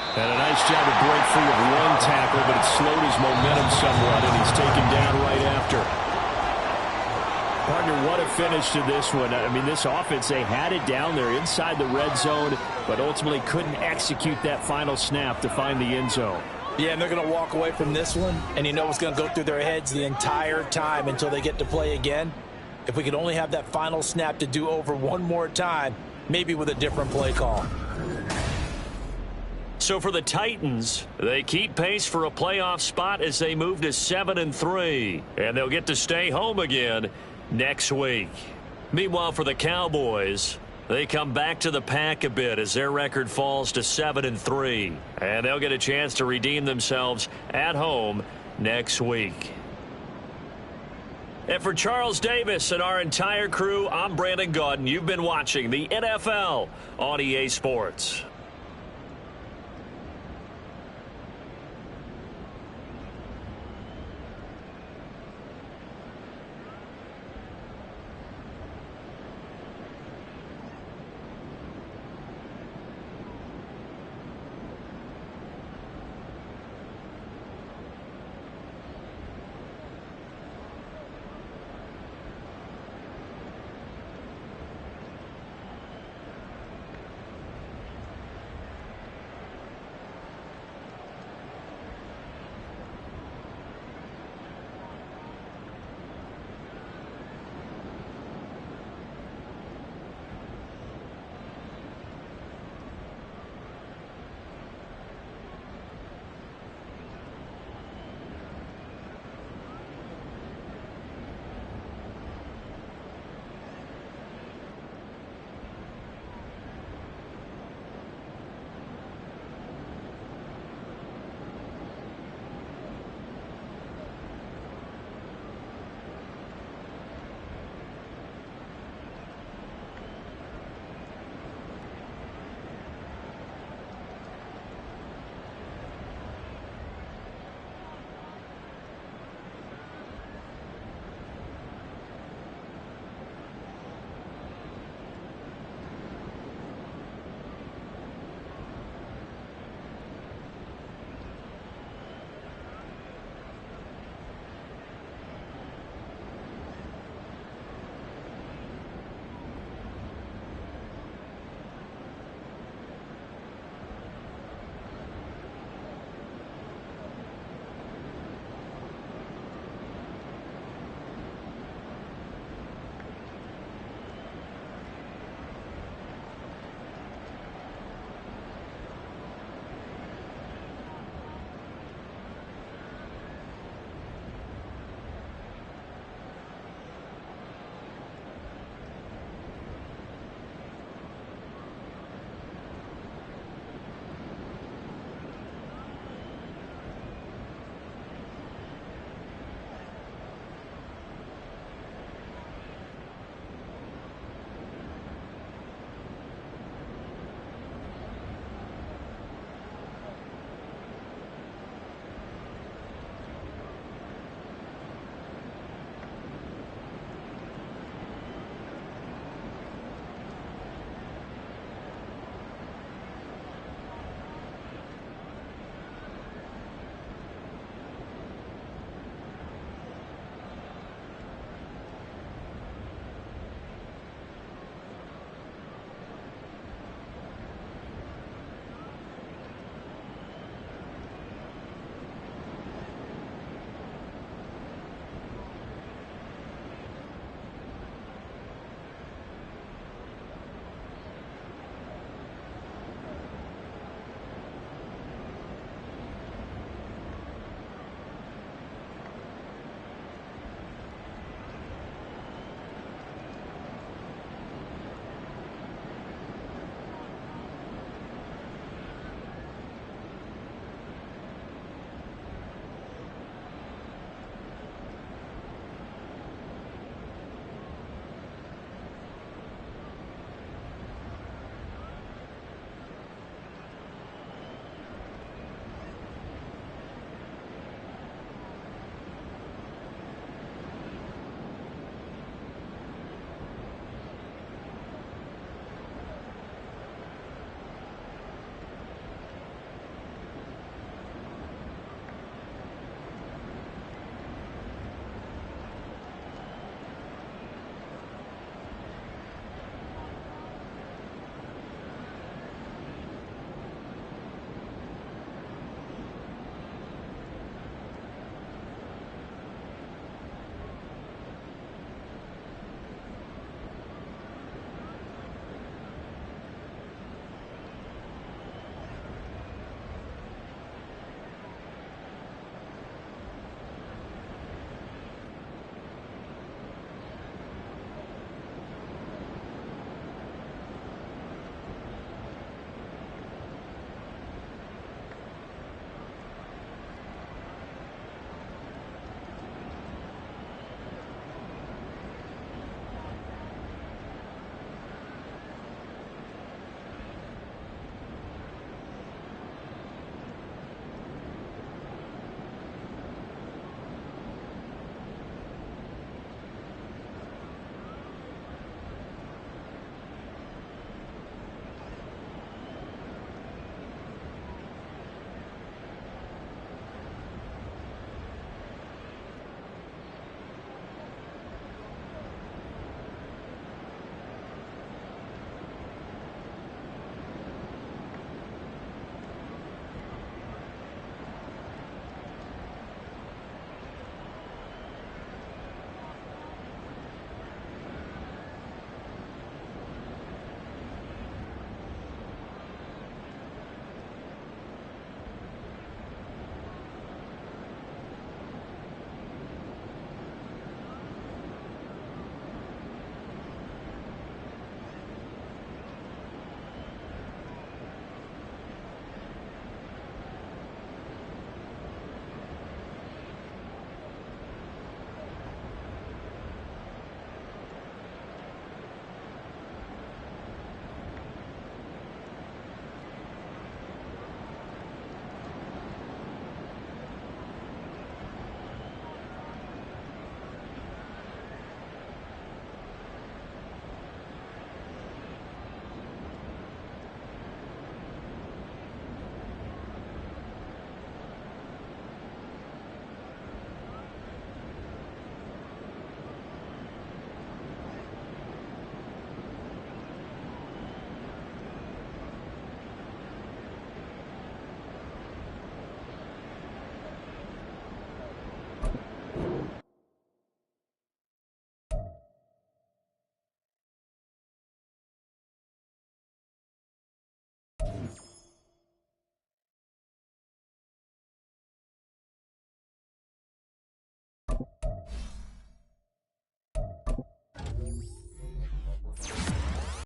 And a nice job to break free of one tackle, but it slowed his momentum somewhat, and he's taken down right after. Partner, what a finish to this one. I mean, this offense, they had it down there inside the red zone, but ultimately couldn't execute that final snap to find the end zone. Yeah, and they're going to walk away from this one, and you know what's going to go through their heads the entire time until they get to play again. If we could only have that final snap to do over one more time, maybe with a different play call. So for the Titans, they keep pace for a playoff spot as they move to 7-3, and they'll get to stay home again next week. Meanwhile, for the Cowboys, they come back to the pack a bit as their record falls to 7-3, and they'll get a chance to redeem themselves at home next week. And for Charles Davis and our entire crew, I'm Brandon Gaudin. You've been watching the NFL on EA Sports.